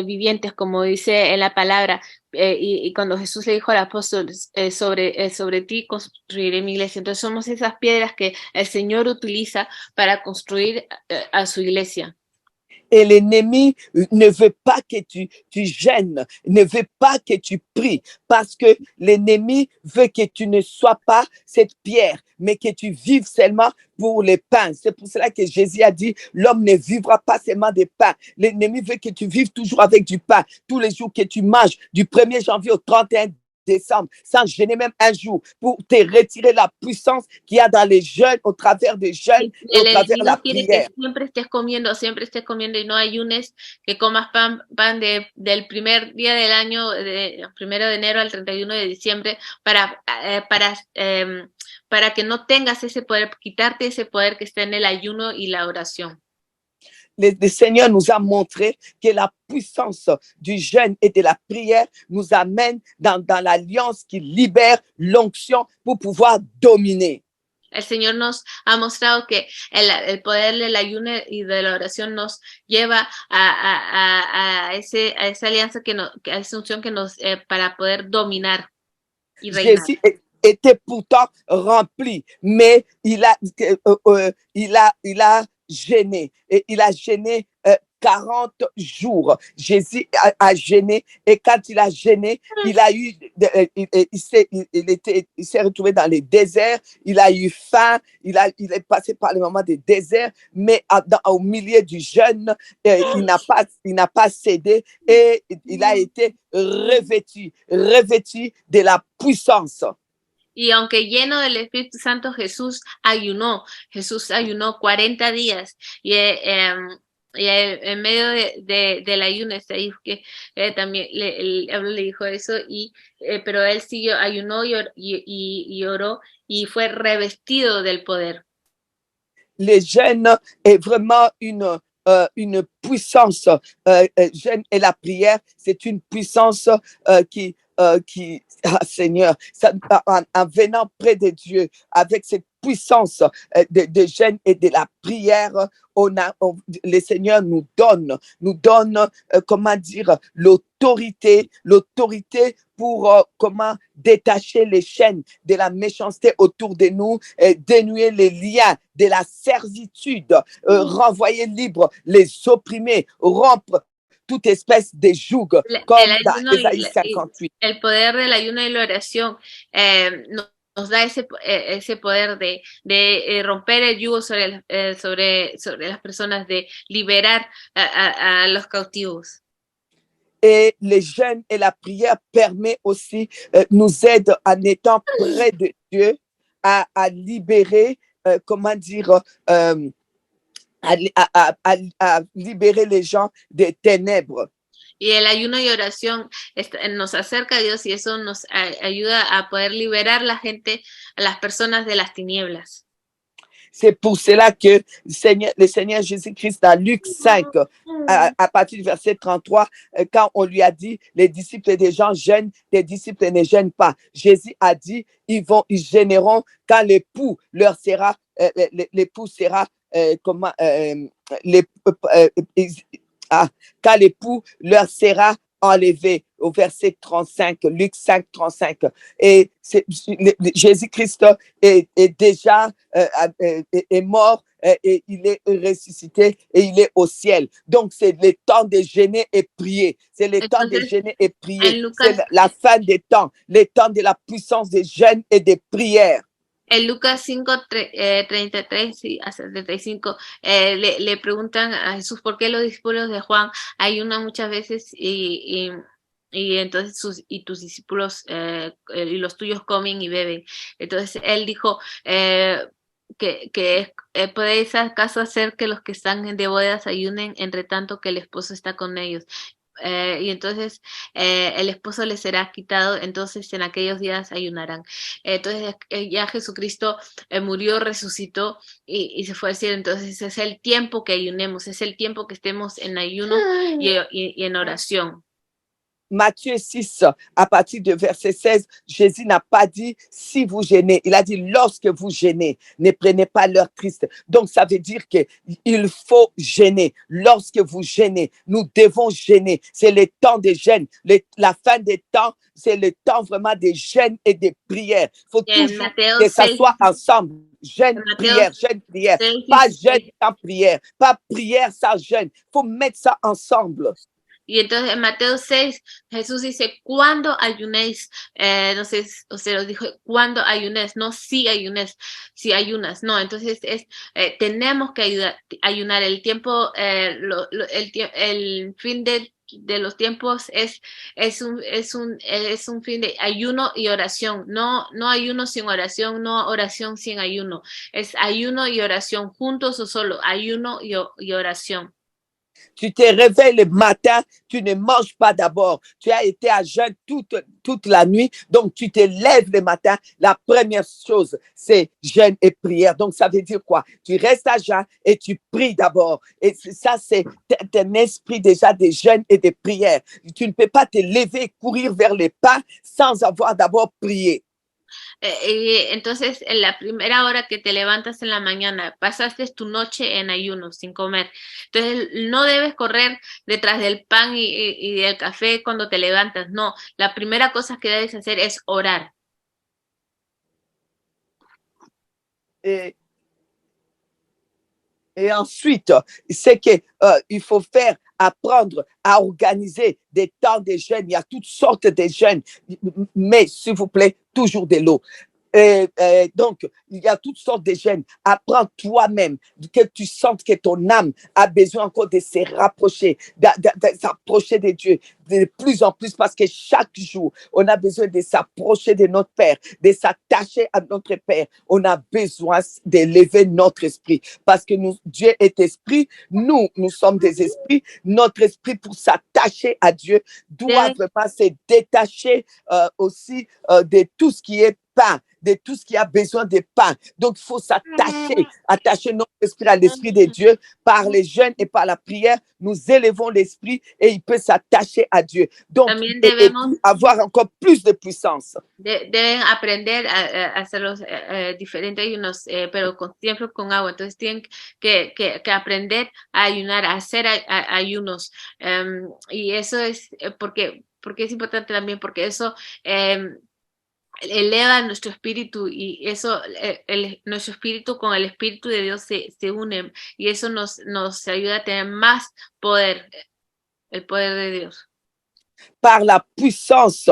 vivientes, como dice en la palabra, y cuando Jesús le dijo al apóstol, sobre ti construiré mi iglesia. Entonces somos esas piedras que el Señor utiliza para construir a su iglesia. Et l'ennemi ne veut pas que tu gênes, ne veut pas que tu pries, parce que l'ennemi veut que tu ne sois pas cette pierre, mais que tu vives seulement pour les pains. C'est pour cela que Jésus a dit, l'homme ne vivra pas seulement des pains. L'ennemi veut que tu vives toujours avec du pain, tous les jours que tu manges, du 1er janvier au 31 décembre, sans gêner même un jour, pour te retirer la puissance qu'il y a dans les jeûnes, au travers des jeûnes, et au travers de la prière. Que siempre estés comiendo y no ayunes, que comas pan del primer día del año, del 1 de enero al 31 de diciembre, para que no tengas ese poder, quitarte ese poder que está en el ayuno y la oración. Le Seigneur nous a montré que la puissance du jeûne et de la prière nous amène dans l'alliance qui libère l'onction pour pouvoir dominer. El Señor nos ha mostrado que el poder del ayuno y de la oración nos lleva a esa alianza, a esa unción que nos para poder dominar y reinar. Jésus était pourtant rempli, mais il a gêné. Et il a gêné 40 jours. Jésus a gêné et quand il a gêné, il a eu, il s'est retrouvé dans les déserts, il a eu faim, il est passé par les moments des déserts, mais au milieu du jeûne, il n'a pas cédé et il a été revêtu de la puissance. Y aunque lleno del Espíritu Santo, Jesús ayunó 40 días y en medio del ayuno, está ahí que también el le dijo eso, pero él siguió, ayunó y oró y fue revestido del poder. Le jeûne est vraiment une puissance. Jeûne et la prière, c'est une puissance qui Seigneur, en venant près de Dieu, avec cette puissance de jeûne et de la prière, le Seigneur nous donne comment dire, l'autorité pour comment détacher les chaînes de la méchanceté autour de nous, dénouer les liens de la servitude, renvoyer libre les opprimés, rompre toute espèce de joug, comme dans Ésaïe 58. El poder del ayuno y la oración nos da ese poder de romper el yugo sobre las personas, de liberar a los cautivos. Et les jeûnes et la prière permet aussi, nous aide en étant près de Dieu à libérer, comment dire, à libérer les gens des ténèbres. Y el ayuno y oración nos acerca a Dios y eso nos ayuda a poder liberar la gente, a las personas de las tinieblas. C'est pour cela que le Seigneur Jésus-Christ, dans Luc 5, à partir du verset 33, quand on lui a dit, les disciples des gens jeûnent, les disciples ne jeûnent pas. Jésus a dit, ils gêneront quand l'époux leur sera, l'époux sera, quand l'époux leur sera enlevé, au verset 35, Luc 5, 35. Et Jésus-Christ est déjà est mort et il est ressuscité et il est au ciel. Donc, c'est le temps de jeûner et prier. C'est le temps de jeûner et prier. C'est la fin des temps, le temps de la puissance des jeûnes et des prières. En Lucas 5, 33 hasta 35, le preguntan a Jesús por qué los discípulos de Juan ayunan muchas veces y entonces tus discípulos y los tuyos comen y beben. Entonces él dijo que ¿podéis acaso hacer que los que están de bodas ayunen entre tanto que el esposo está con ellos? Y entonces el esposo les será quitado, entonces en aquellos días ayunarán. Entonces ya Jesucristo murió, resucitó y se fue al cielo. Entonces es el tiempo que ayunemos, es el tiempo que estemos en ayuno y en oración. Matthieu 6, à partir de verset 16, Jésus n'a pas dit si vous gênez. Il a dit lorsque vous gênez, ne prenez pas l'heure triste. Donc, ça veut dire qu'il faut gêner. Lorsque vous gênez, nous devons gêner. C'est le temps de jeûne. La fin des temps, c'est le temps vraiment des jeûnes et des prières. Il faut toujours que ça soit ensemble. Jeûne, prière, jeûne, prière. Pas jeûne sans prière. Pas prière sans jeûne. Il faut mettre ça ensemble. Y entonces en Mateo 6, Jesús dice, ¿cuándo ayunéis? No sé, o se los dijo, ¿cuándo ayunéis? No, si ayunéis, si ayunas. No, entonces tenemos que ayunar. El tiempo, el fin de los tiempos es un fin de ayuno y oración. No ayuno sin oración, no oración sin ayuno. Es ayuno y oración juntos o solo, ayuno y oración. Tu te réveilles le matin, tu ne manges pas d'abord. Tu as été à jeûne toute la nuit, donc tu te lèves le matin. La première chose, c'est jeûne et prière. Donc, ça veut dire quoi? Tu restes à jeûne et tu pries d'abord. Et ça, c'est un esprit déjà de jeûne et de prière. Tu ne peux pas te lever et courir vers les pains sans avoir d'abord prié. Entonces, en la primera hora que te levantas en la mañana, pasaste tu noche en ayuno, sin comer. Entonces, no debes correr detrás del pan y del café cuando te levantas. No, la primera cosa que debes hacer es orar. Et ensuite, c'est que il faut apprendre à organiser des temps de jeûne. Il y a toutes sortes de jeûnes, mais s'il vous plaît, toujours de l'eau. Donc, il y a toutes sortes de jeûnes. Apprends toi-même que tu sentes que ton âme a besoin encore de se rapprocher, de s'approcher de Dieu de plus en plus, parce que chaque jour, on a besoin de s'approcher de notre Père, de s'attacher à notre Père. On a besoin d'élever notre esprit, parce que Dieu est esprit, nous sommes des esprits. Notre esprit, pour s'attacher à Dieu, doit vraiment se détacher aussi de tout ce qui est pain, de tout ce qui a besoin de pain. Donc, il faut attacher notre esprit à l'esprit de Dieu par les jeûnes et par la prière. Nous élevons l'esprit et il peut s'attacher à Dieu. Donc, et avoir encore plus de puissance. Deben aprender a hacer los diferentes ayunos, pero siempre con agua. Entonces tienen que aprender a ayunar, a hacer ayunos. Y eso es porque es importante también, porque eso eleva nuestro espíritu, y eso, nuestro espíritu con el espíritu de Dios se unen, y eso nos ayuda a tener más poder, el poder de Dios. Par la puissance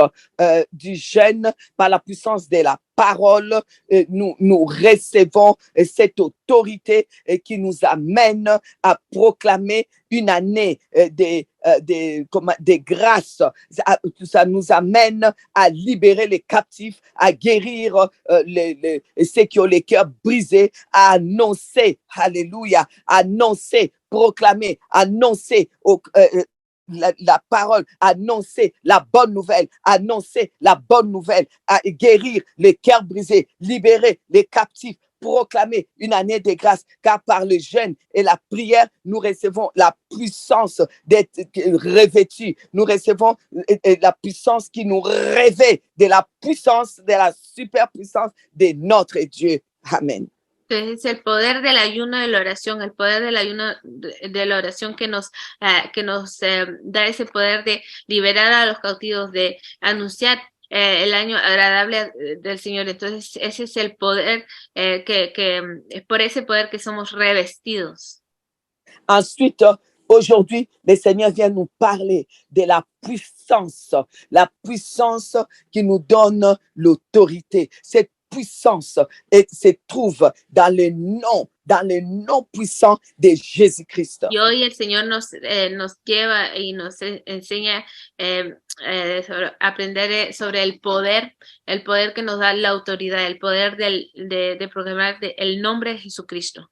du jeûne, par la puissance de la parole, nous recevons cette autorité qui nous amène à proclamer une année de grâce. Ça nous amène à libérer les captifs, à guérir ceux qui ont les cœurs brisés, à annoncer, alléluia, annoncer, proclamer, annoncer la parole, annoncer la bonne nouvelle, à guérir les cœurs brisés, libérer les captifs, proclamer une année de grâce, car par le jeûne et la prière, nous recevons la puissance d'être revêtus. Nous recevons la puissance qui nous réveille de la puissance, de la superpuissance de notre Dieu. Amen. Entonces, el poder del ayuno de la oración, el poder del ayuno de la oración que nos da ese poder de liberar a los cautivos, de anunciar el año agradable del Señor. Entonces, ese es el poder, es por ese poder que somos revestidos. Ensuite, aujourd'hui, le Seigneur vient nous parler de la puissance qui nous donne l'autorité. Cette puissance se trouve dans le nom puissant de Jésus-Christ. Y hoy el Señor nos lleva y nos enseña aprender sobre el poder que nos da la autoridad, el poder de proclamar el nombre de Jesucristo.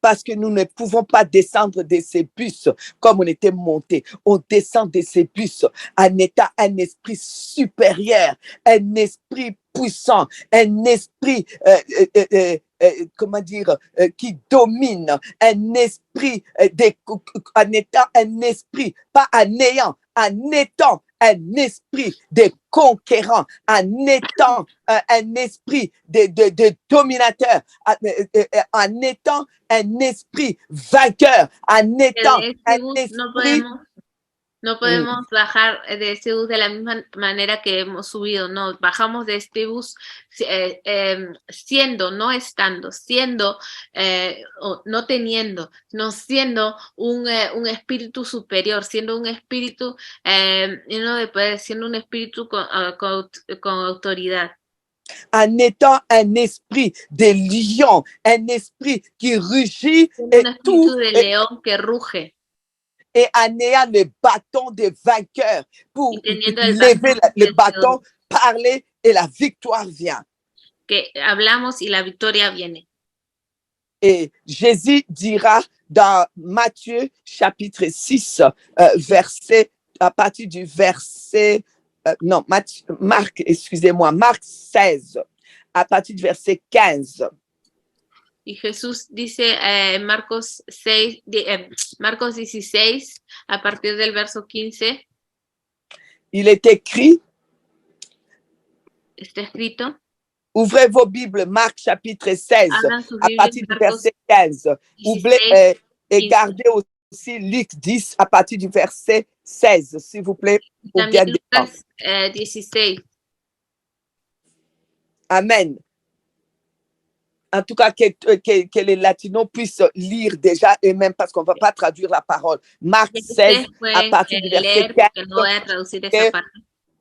Parce que nous ne pouvons pas descendre de ces bus comme on était monté. On descend de ces bus en étant un esprit supérieur, un esprit puissant, un esprit, qui domine, un esprit, en étant un esprit, pas en ayant, en étant un esprit de conquérant, en étant un esprit de dominateur, en étant un esprit vainqueur, en étant un esprit... No podemos bajar de ese bus de la misma manera que hemos subido, no, bajamos de este bus siendo, no estando, siendo, no teniendo, no siendo un espíritu superior, siendo un espíritu lleno de poder, siendo un espíritu con autoridad. En étant un esprit de lion, un esprit qui rugit et tout, de león que ruge. Et en ayant le bâton des vainqueurs pour lever le bâton, parler et la victoire vient. Que hablamos y la victoria viene. Et Jésus dira dans Matthieu chapitre 6, à partir du verset, Marc 16, à partir du verset 15. Y Jesús dice Marcos 16, a partir del verso 15. Il est écrit. Está escrito. Ouvrez vos Bibles, Marc chapitre 16, à partir du verset 15. Ouvrez et gardez aussi Luc 10 à partir du verset 16, s'il vous plaît. También Lucas 16. Amen. en tout cas, que les latinos puissent lire déjà eux-mêmes parce qu'on ne va pas traduire la parole. Marc 16, à partir du verset leer, 4 porque no voy a traducir esa parte.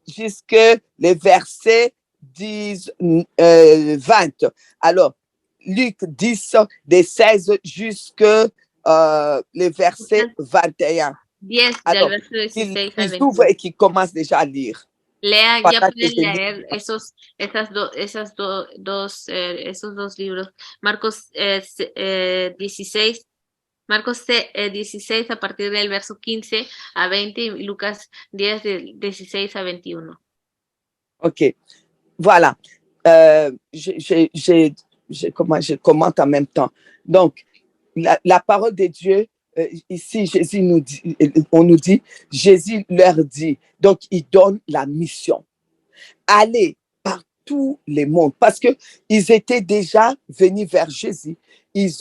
jusque les versets 10, 20. Alors, Luc 10, des 16 jusque les versets 21. 10 Alors, del verso 16 al qu'ils ouvrent 21. et qu'ils commencent déjà à lire. Lean, ya Pendant que pueden je lis. leer esos dos libros. Marcos 16, Marcos 16 a partir del verso 15 a 20 y Lucas 10 del 16 a 21. OK. Voilà. Je commente en même temps. Donc, la parole de Dieu, ici, Jésus nous dit, on nous dit, Jésus leur dit, donc il donne la mission. Allez par tous les mondes, parce que ils étaient déjà venus vers Jésus. Ils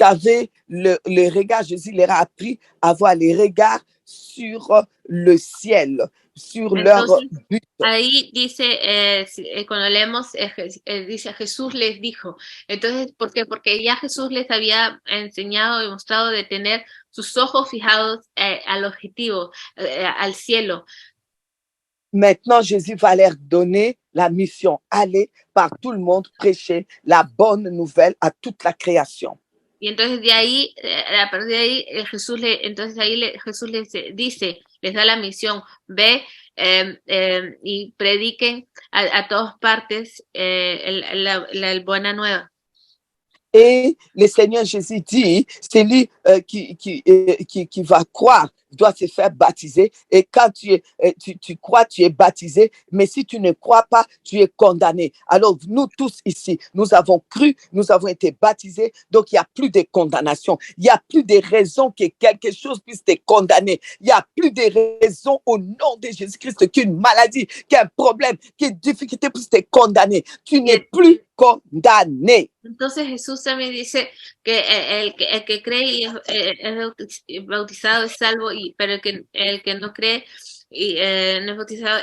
avaient le regard, Jésus leur a appris à avoir les regards sur le ciel, sur leur but. Ahí dice, cuando leemos, dice, Jesús les dijo. Entonces, ¿por qué? Porque ya Jesús les había enseñado y mostrado de tener sus ojos fijados al objetivo, al cielo. Maintenant, Jésus va leur donner la mission. Aller par tout le monde prêcher la bonne nouvelle à toute la création. Y entonces de ahí, a partir de ahí, Jesús les dice, les da la misión, ve y prediquen a todas partes la buena nueva. Et le Seigneur Jésus dit, c'est lui qui va croire, doit se faire baptiser. Et quand tu crois, tu es baptisé. Mais si tu ne crois pas, tu es condamné. Alors, nous tous ici, nous avons cru, nous avons été baptisés. Donc, il n'y a plus de condamnation. Il n'y a plus de raison que quelque chose puisse te condamner. Il n'y a plus de raison au nom de Jésus-Christ qu'une maladie, qu'un problème, qu'une difficulté puisse te condamner. Tu n'es plus condamné. Entonces Jesús también dice que el que cree y es bautizado es salvo, pero el que no cree y no es bautizado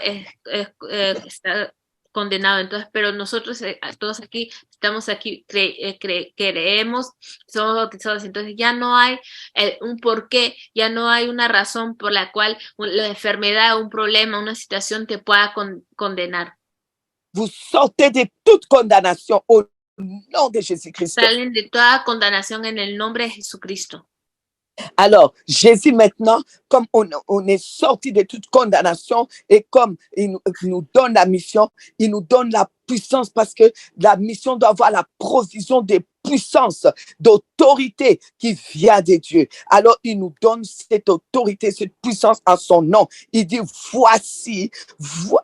está condenado. Entonces, pero nosotros todos aquí estamos aquí, creemos, somos bautizados. Entonces ya no hay un porqué, ya no hay una razón por la cual la enfermedad, un problema, una situación te pueda condenar. Vous sortez de toute condamnation au nom de Jésus-Christ. Salen de toda condenación en el nombre de Jesucristo. Alors, Jésus maintenant, comme on est sorti de toute condamnation et comme il nous donne la mission, il nous donne la puissance parce que la mission doit avoir la provision des puissances, d'autorité qui vient de Dieu. Alors, il nous donne cette autorité, cette puissance en son nom. Il dit, voici,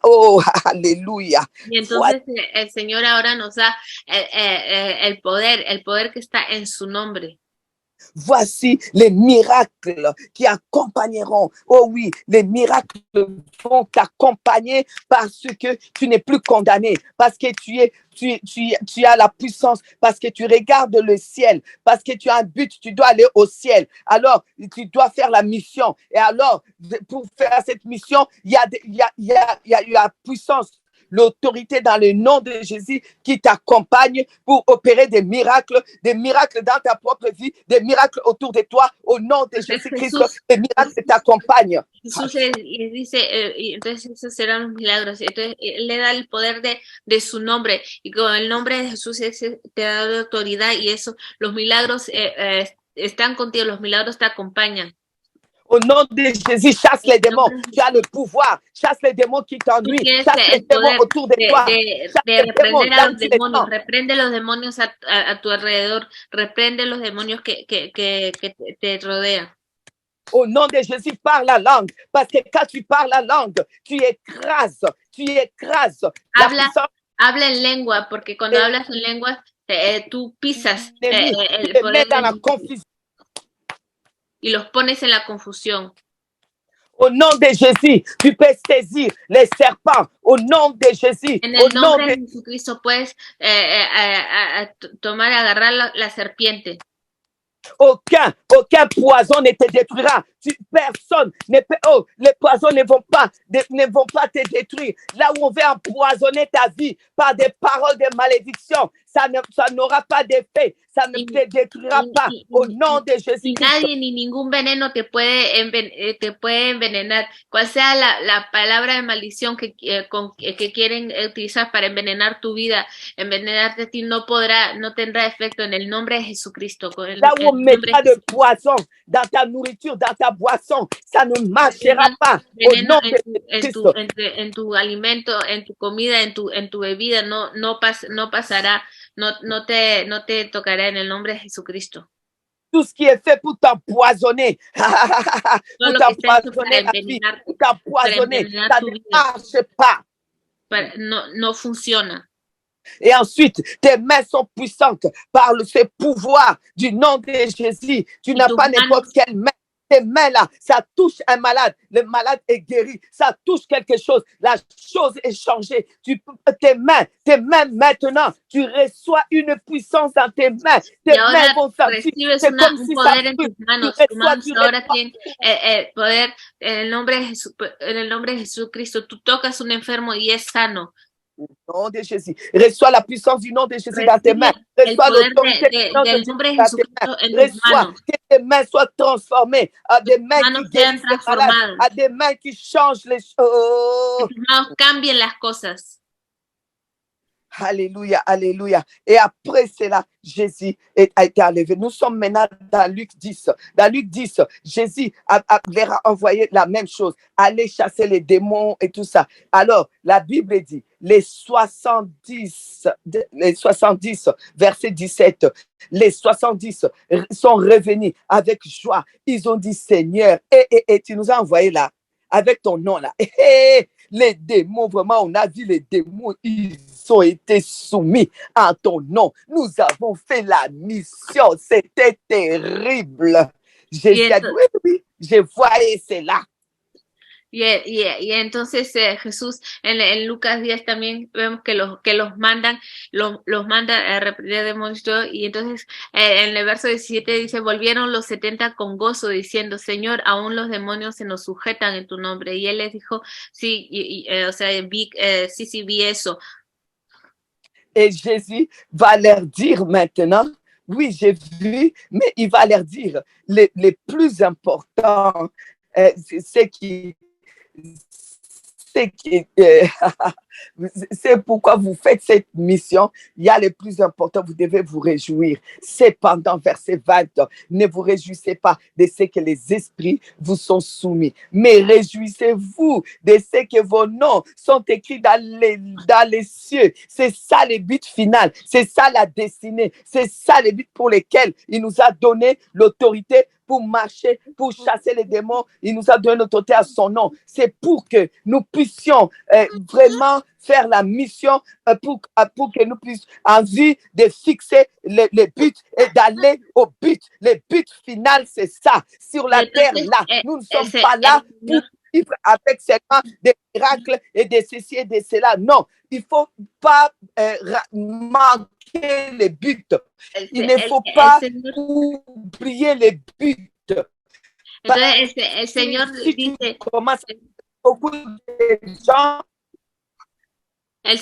oh, alléluia. Y entonces el Señor ahora nos da el poder que está en su nombre. Voici les miracles qui accompagneront. Oh oui, les miracles vont t'accompagner parce que tu n'es plus condamné, parce que tu as la puissance, parce que tu regardes le ciel, parce que tu as un but, tu dois aller au ciel. Alors, tu dois faire la mission. Et alors, pour faire cette mission, il y a la puissance, l'autorité dans le nom de Jésus qui t'accompagne pour opérer des miracles dans ta propre vie, des miracles autour de toi, au nom de Jésus-Christ, des miracles t'accompagnent. Jesús les dice, y entonces esos serán los milagros. Entonces, le da el poder de su nombre, y con el nombre de Jesús te da la autoridad, y eso, los milagros están contigo, los milagros te acompañan. Au nom de Jésus, chasse les démons. Tu as le pouvoir. Chasse les démons qui t'ennuient. Chasse les démons autour de toi. De reprender a los demonios. Reprende los demonios a tu alrededor. Reprende los demonios que te rodean. Au nom de Jésus, parle la langue. Parce que quand tu parles la langue, tu écrases. Habla en lengua, porque cuando hablas en lengua, tú pisas el poder dans la confusion. Y los pones en la confusión. Au nom de Jésus, tu peux saisir les serpents. Au nom de Jésus. En el nombre de Jesucristo puedes tomar y agarrar la serpiente. Aucun poison ne te détruira. Personne ne peut. Oh, les poisons ne vont pas te détruire. Là où on veut empoisonner ta vie par des paroles de malédiction, ça n'aura pas d'effet, ça ne te détruira pas au nom de Jésus-Christ. Nadie ni ningún veneno te puede envenenar. Cual sea la palabra de maldición que quieren utilizar para envenenar tu vida, envenenarte a ti, no tendrá efecto en el nombre de Jesucristo. Là où on mettra de poison dans ta nourriture, dans ta boisson, ça ne marchera pas au nom de Jésus-Christ. En tu alimento, en tu comida, en tu bebida, no pasará, no te tocará en el nombre de Jesucristo. Tout ce qui est fait pour t'empoisonner, pour t'empoisonner la vie, pour t'empoisonner, ça ne marche pas. No funciona. Et ensuite, tes mains sont puissantes par ce pouvoir du nom de Jésus. Tu n'as pas n'importe quelle main. Tes mains-là, ça touche un malade. Le malade est guéri. Ça touche quelque chose. La chose est changée. Tes mains maintenant, tu reçois une puissance dans tes mains. Tes mains vont sortir. C'est comme si ça tu ahora tienes poder en el nombre de Jesucristo. Tú tocas un enfermo y es sano. Au nom de Jésus. Reçois la puissance du nom de Jésus dans tes mains. Reçois l'autorité du nom de Jésus dans tes mains. Reçois que tes mains soient transformées à des mains qui guérissent les malades, à des mains qui changent les choses. Que tus manos cambien las cosas. Alléluia, alléluia. Et après cela, Jésus a été enlevé. Nous sommes maintenant dans Luc 10. Dans Luc 10, Jésus leur a envoyé la même chose. Aller chasser les démons et tout ça. Alors, la Bible dit, les 70, verset 17, les 70 sont revenus avec joie. Ils ont dit, Seigneur, tu nous as envoyé là, avec ton nom là. Les démons, vraiment, on a vu les démons, ils ont été soumis à ton nom. Nous avons fait la mission. C'était terrible. Jésus a dit, oui, je voyais cela. Y entonces Jesús en Lucas 10 también vemos que los manda a reprender demonios y entonces en el verso 17 dice, volvieron los 70 con gozo diciendo, Señor, aún los demonios se nos sujetan en tu nombre. Y él les dijo, sí, vi eso. Et Jésus va leur dire maintenant, oui, j'ai vu, mais il va leur dire les plus importants, c'est pourquoi vous faites cette mission. Il y a les plus importants, vous devez vous réjouir. Cependant, verset 20, ne vous réjouissez pas de ce que les esprits vous sont soumis, mais réjouissez-vous de ce que vos noms sont écrits dans les cieux. C'est ça le but final, c'est ça la destinée, c'est ça le but pour lequel il nous a donné l'autorité pour marcher, pour chasser les démons. Il nous a donné l'autorité à son nom. C'est pour que nous puissions vraiment faire la mission, pour que nous puissions, en vue de fixer le but et d'aller au but. Le but final, c'est ça. Sur la terre, là, nous ne sommes pas là pour vivre avec seulement des miracles et de ceci et de cela. Non, il ne faut pas manquer les buts. Il ne faut pas oublier les buts. Entonces el Señor dice, beaucoup de gens, el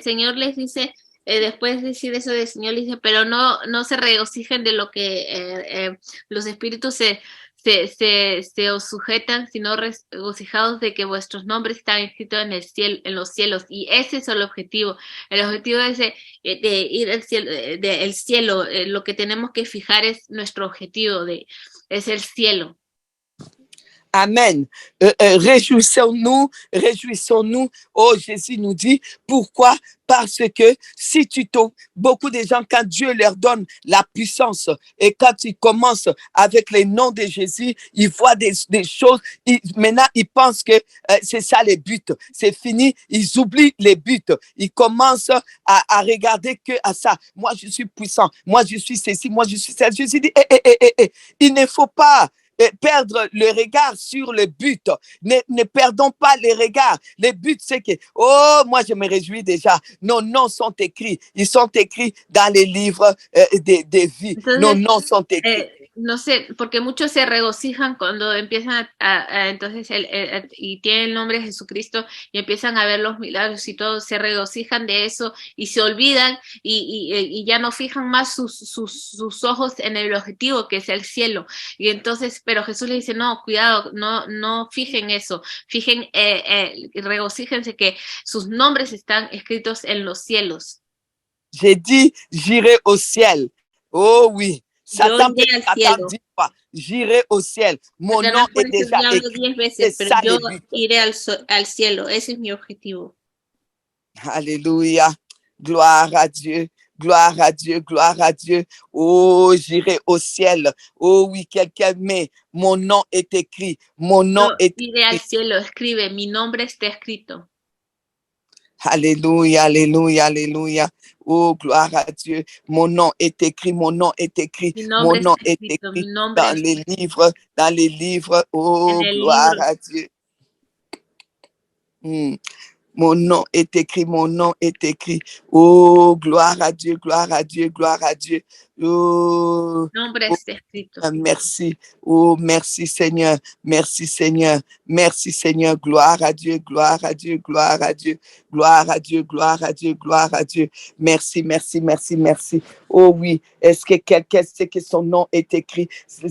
Señor les dice, después de decir eso del Señor, les dice, pero no se regocijen de lo que los espíritus se os sujetan, sino regocijados de que vuestros nombres están escritos en los cielos. Y ese es el objetivo. El objetivo de ir al cielo, el cielo, lo que tenemos que fijar es nuestro objetivo, es el cielo. Amen. Réjouissons-nous. Oh, Jésus nous dit, pourquoi? Parce que si beaucoup de gens, quand Dieu leur donne la puissance et quand ils commencent avec les noms de Jésus, ils voient des choses. Maintenant, ils pensent que c'est ça les buts. C'est fini. Ils oublient les buts. Ils commencent à regarder que à ça. Moi, je suis puissant. Moi, je suis ceci. Moi, je suis ça. Jésus dit, il ne faut pas perdre le regard sur le but. Ne perdons pas les regards. Le but, c'est que, oh, moi, je me réjouis déjà. Nos noms sont écrits. Ils sont écrits dans les livres des vies. Nos noms sont écrits. no sé, porque muchos se regocijan cuando empiezan entonces, y tienen el nombre de Jesucristo y empiezan a ver los milagros y todo, se regocijan de eso y se olvidan y ya no fijan más sus ojos en el objetivo que es el cielo. Y entonces, pero Jesús le dice, no, cuidado, no fijen eso, regocíjense que sus nombres están escritos en los cielos. J'ai dit, j'irai au ciel. Oh oui. Yo Satan peut iré al t'attendre cielo. 10 fois. J'irai au ciel. Mon nom Satanás est puede ser déjà diablo écrit. 10 veces, C'est pero ça yo le but. iré al cielo. Ese es mi objetivo. Alléluia. Gloire à Dieu. Gloire à Dieu, gloire à Dieu. Oh, j'irai au ciel. Oh oui, quelqu'un met. Mon nom est écrit. Mon nom Yo est iré al écrit. cielo, escribe, mi nombre está escrito. Alléluia, alléluia, alléluia. Oh, gloire à Dieu. Mon nom est écrit, mon nom est écrit, Mi mon nombre nom está est escrito, mi écrit nombre dans está les livres, dans les livres. en Oh, el gloire libro. à Dieu. Hmm. Mon nom est écrit, mon nom est écrit. Oh, gloire à Dieu, gloire à Dieu, gloire à Dieu. Oh, Nombre oh, está escrito. merci. Oh, merci Seigneur. Merci Seigneur. Merci Seigneur. Gloire à Dieu, gloire à Dieu, gloire à Dieu. Gloire à Dieu, gloire à Dieu, gloire à Dieu. Merci, merci, merci, merci. Oh oui. Est-ce que quelqu'un sait que son nom est écrit?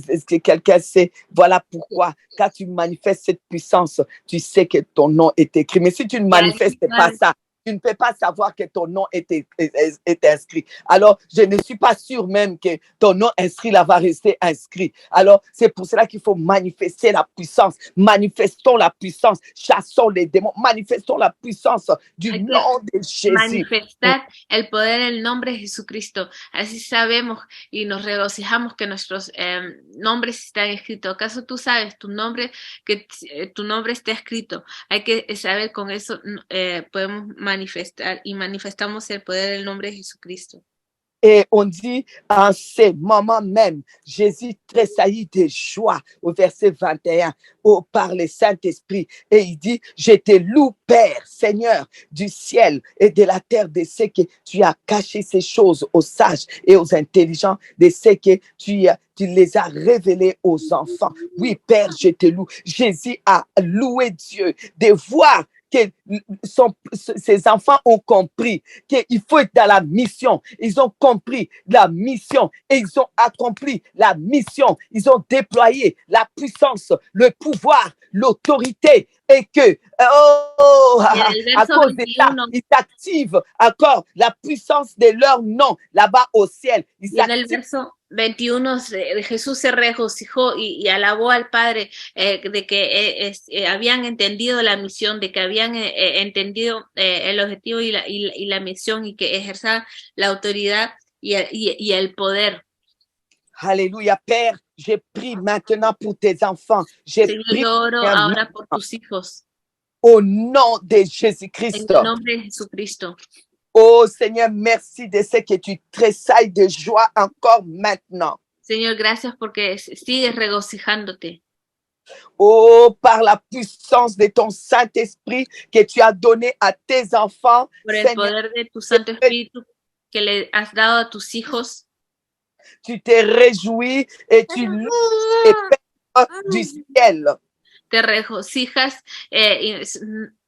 Est-ce que quelqu'un sait? Voilà pourquoi, quand tu manifestes cette puissance, tu sais que ton nom est écrit. Mais si tu ne Y alguien manifestes pas sabe, ça, tu ne peux pas savoir que ton nom est inscrit. Alors, je ne suis pas sûr même que ton nom inscrit là va rester inscrit. Alors, c'est pour cela qu'il faut manifester la puissance. Manifestons la puissance. Chassons les démons. Manifestons la puissance du hay que nom de Jésus. manifestar el poder en el nombre de Jesucristo. Así sabemos y nos regocijamos que nuestros nombres están escritos. ¿Acaso tú sabes tu nombre, que tu nombre está escrito? Hay que saber con eso podemos manifestar y manifestamos el poder del nombre de Jesucristo. Et on dit en ces moments même, Jésus tressaillit de joie au verset 21 par le Saint-Esprit. Et il dit, je te loue, Père, Seigneur du ciel et de la terre, de ce que tu as caché ces choses aux sages et aux intelligents, de ce que tu les as révélés aux enfants. Oui, Père, je te loue. Jésus a loué Dieu de voir que ses enfants ont compris qu'il faut être dans la mission. Ils ont compris la mission et ils ont accompli la mission. Ils ont déployé la puissance, le pouvoir, l'autorité et que, à Verso cause de ça, 21, ils activent encore la puissance de leur nom là-bas au ciel. Ils y en el activent. verso 21 Jesús se regocijó y alabó al Padre de que habían entendido la misión, de que habían entendido el objetivo y la misión y que ejerzaban la autoridad y el poder. Alléluia, Père, je prie maintenant pour tes enfants. Je Señor, prie yo oro ahora por tus hijos, au nom de en Jésus-Christ. el nombre de Jesucristo. Oh Seigneur, merci de ce que tu tressailles de joie encore maintenant. Señor, gracias porque sigues regocijándote. Oh, par la puissance de ton Saint-Esprit que tu as donné à tes enfants, Por el Seigneur, poder de tu Santo Espíritu que le has dado a tus hijos. tu te réjouis et tu loues les Pères du ciel. Te regocijas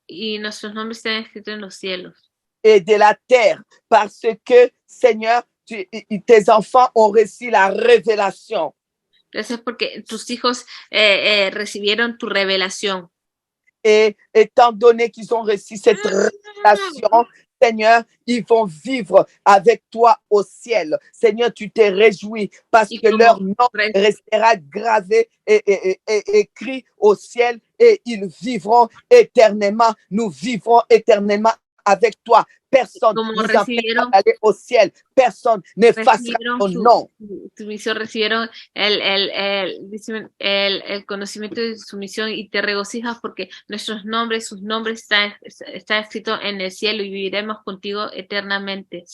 y nuestros nombres están escritos en los cielos. Et de la terre, parce que, Seigneur, tes enfants ont reçu la révélation. Gracias porque tus hijos recibieron tu revelación. Et étant donné qu'ils ont reçu cette révélation, Seigneur, ils vont vivre avec toi au ciel. Seigneur, tu te réjouis parce que leur nom restera gravé et écrit au ciel et ils vivront éternellement. Nous vivrons éternellement avec toi. Personne Como nous empêchera d'aller au ciel. Personne ne fassera ton nom. Tu misión, recibieron el conocimiento de su misión y te regocijas porque nuestros nombres, sus nombres están escritos en el cielo y viviremos contigo eternamente.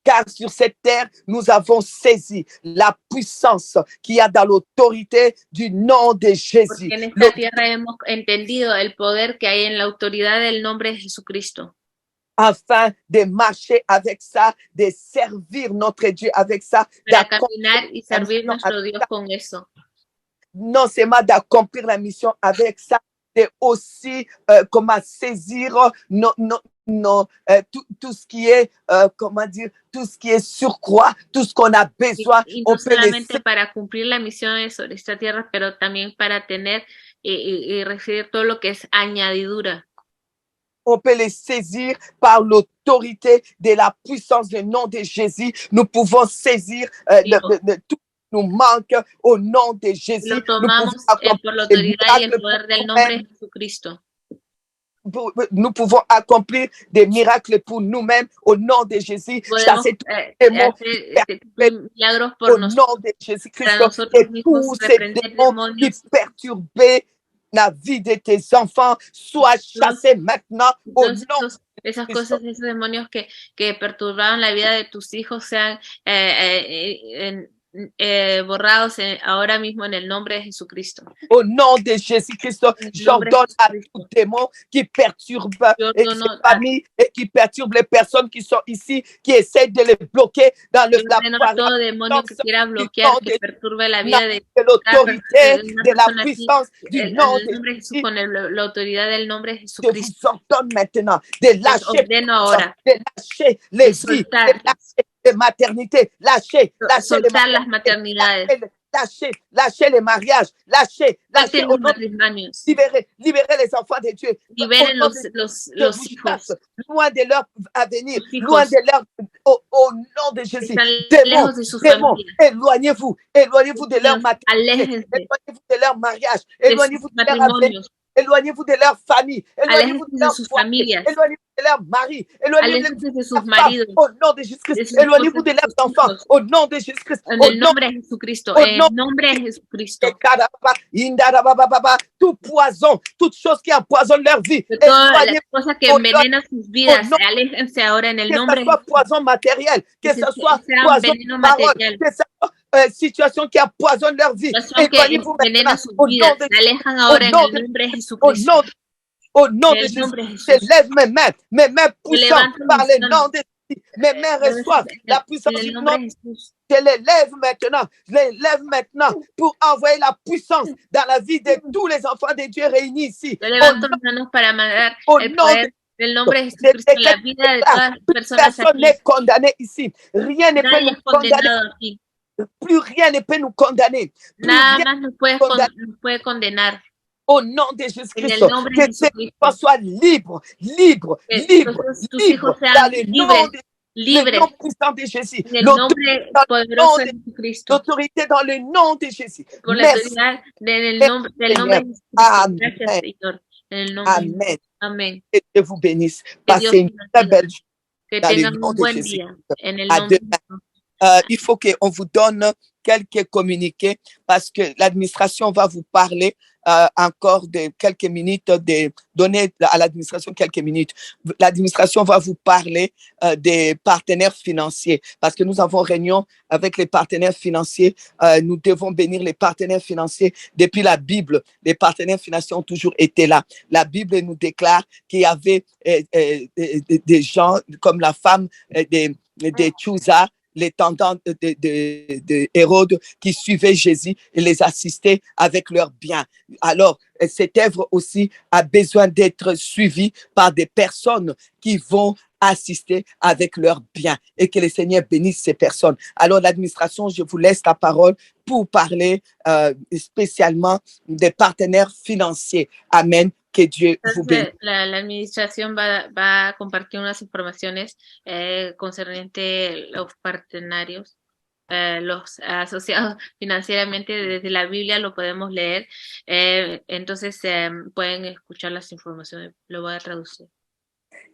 Car sur cette terre, nous avons saisi la puissance qu'il y a dans l'autorité du nom de Jésus. Porque en esta tierra hemos entendido el poder que hay en la autoridad del nombre de Jesucristo. afin de marcher avec ça, de servir notre Dieu avec ça, para d'accomplir caminar y la servir mission nuestro avec Dios ça, con eso. non seulement d'accomplir la mission avec ça, c'est aussi comment saisir tout ce qui est, comment dire, tout ce qui est surcroît, tout ce qu'on a besoin, Y on no peut les solamente para cumplir la misión sobre esta tierra, pero también para tener y recibir todo lo que es añadidura. on peut les saisir par l'autorité de la puissance du nom de Jésus. Nous pouvons saisir tout nous manque au nom de Jésus. Lo Nous pouvons tomamos por la accomplir des autoridad y el miracles pour poder del nombre nous-mêmes. de Jesucristo. Nous pouvons accomplir des miracles pour nous-mêmes au nom de Jésus. Podemos Chasser tous les démons hacer milagros au por nom de para Jésus-Christ nosotros et mismos, tous ces reprender démons qui demonios. perturbaient la vie de tes enfants soient chassés maintenant au Entonces, nom esas de Christ. cosas, esos demonios que perturbaban la vida de tus hijos sean borrados ahora mismo en el nombre de Jesucristo. Au nom de Jésus-Christ, j'ordonne à tout démon qui perturbe ces familles et qui perturbe les personnes qui sont ici, qui essaient de les bloquer dans todo demonio que quiera bloquear, que perturbe la vida de l'autorité, de la puissance du nom de Jésus, con la autoridad del nombre de Je vous Jesucristo. ordonne maintenant de lâcher, les vies, de lâcher les maternités, lâcher las maternidades. Lâcher les mariages, lâcher los matrimonios. libérer les enfants de Dieu. Liberen los hijos. Loin de leur avenir, loin de leur, au nom de Jésus. Démons, éloignez-vous de leur maternité, éloignez-vous de leur mariage, éloignez-vous de leur avenir. Éloignez-vous de leur famille, éloignez-vous de leur foyer, éloignez-vous de leur mari, éloignez-vous de sus maridos, au nom de Jésus-Christ, éloignez-vous de leurs enfants, au nom de Jésus-Christ, en el nombre de Jesucristo, en el nombre de Jesucristo. Tout poison, toute chose qui empoisonne leur vie, todas las cosas que envenenan sus vidas, aléjense ahora en el nombre de Jésus. Que ce soit poison matériel, que ce soit poison parole, que ce soit situation qui empoisonne leur vie. Éloignez-vous maintenant au nom de Jésus. Au nom de Jésus, je lève mes mains puissantes par le nom de Jésus. Mes mains reçoivent la puissance du nom de Jésus. Je les lève maintenant pour envoyer la puissance dans la vie de tous les enfants de Dieu réunis ici. Au nom del nombre de Jesucristo, la vida de todas las personas personne aquí. n'est condamné ici. Rien ne peut nous condamner. Plus rien ne peut nous condamner. Nada más nos puede condenar. Au nom de Jésus-Christ, que tes enfants soient libres dans le nom de le nom puissant de Jésus. L'autorité dans le nom de Jésus. Merci. Del nombre de Jesucristo. Amen. Amen. Que Dieu vous bénisse. Passez une très belle journée dans le nom de Jésus. Il faut qu'on vous donne quelques communiqués parce que l'administration va vous parler encore de quelques minutes, de donner à l'administration quelques minutes. L'administration va vous parler des partenaires financiers parce que nous avons réunion avec les partenaires financiers. Nous devons bénir les partenaires financiers. Depuis la Bible, les partenaires financiers ont toujours été là. La Bible nous déclare qu'il y avait des gens comme la femme de Chusa, les tendants de Hérode qui suivaient Jésus et les assistaient avec leurs biens. Alors, cette œuvre aussi a besoin d'être suivie par des personnes qui vont assister avec leurs biens et que le Seigneur bénisse ces personnes. Alors, l'administration, je vous laisse la parole pour parler spécialement des partenaires financiers. Amen. Que Dieu vous bénisse. La administración va a compartir unas informaciones concernientes los partenarios, los asociados financieramente. Desde la Biblia lo podemos leer, entonces pueden escuchar las informaciones. Lo voy a traducir.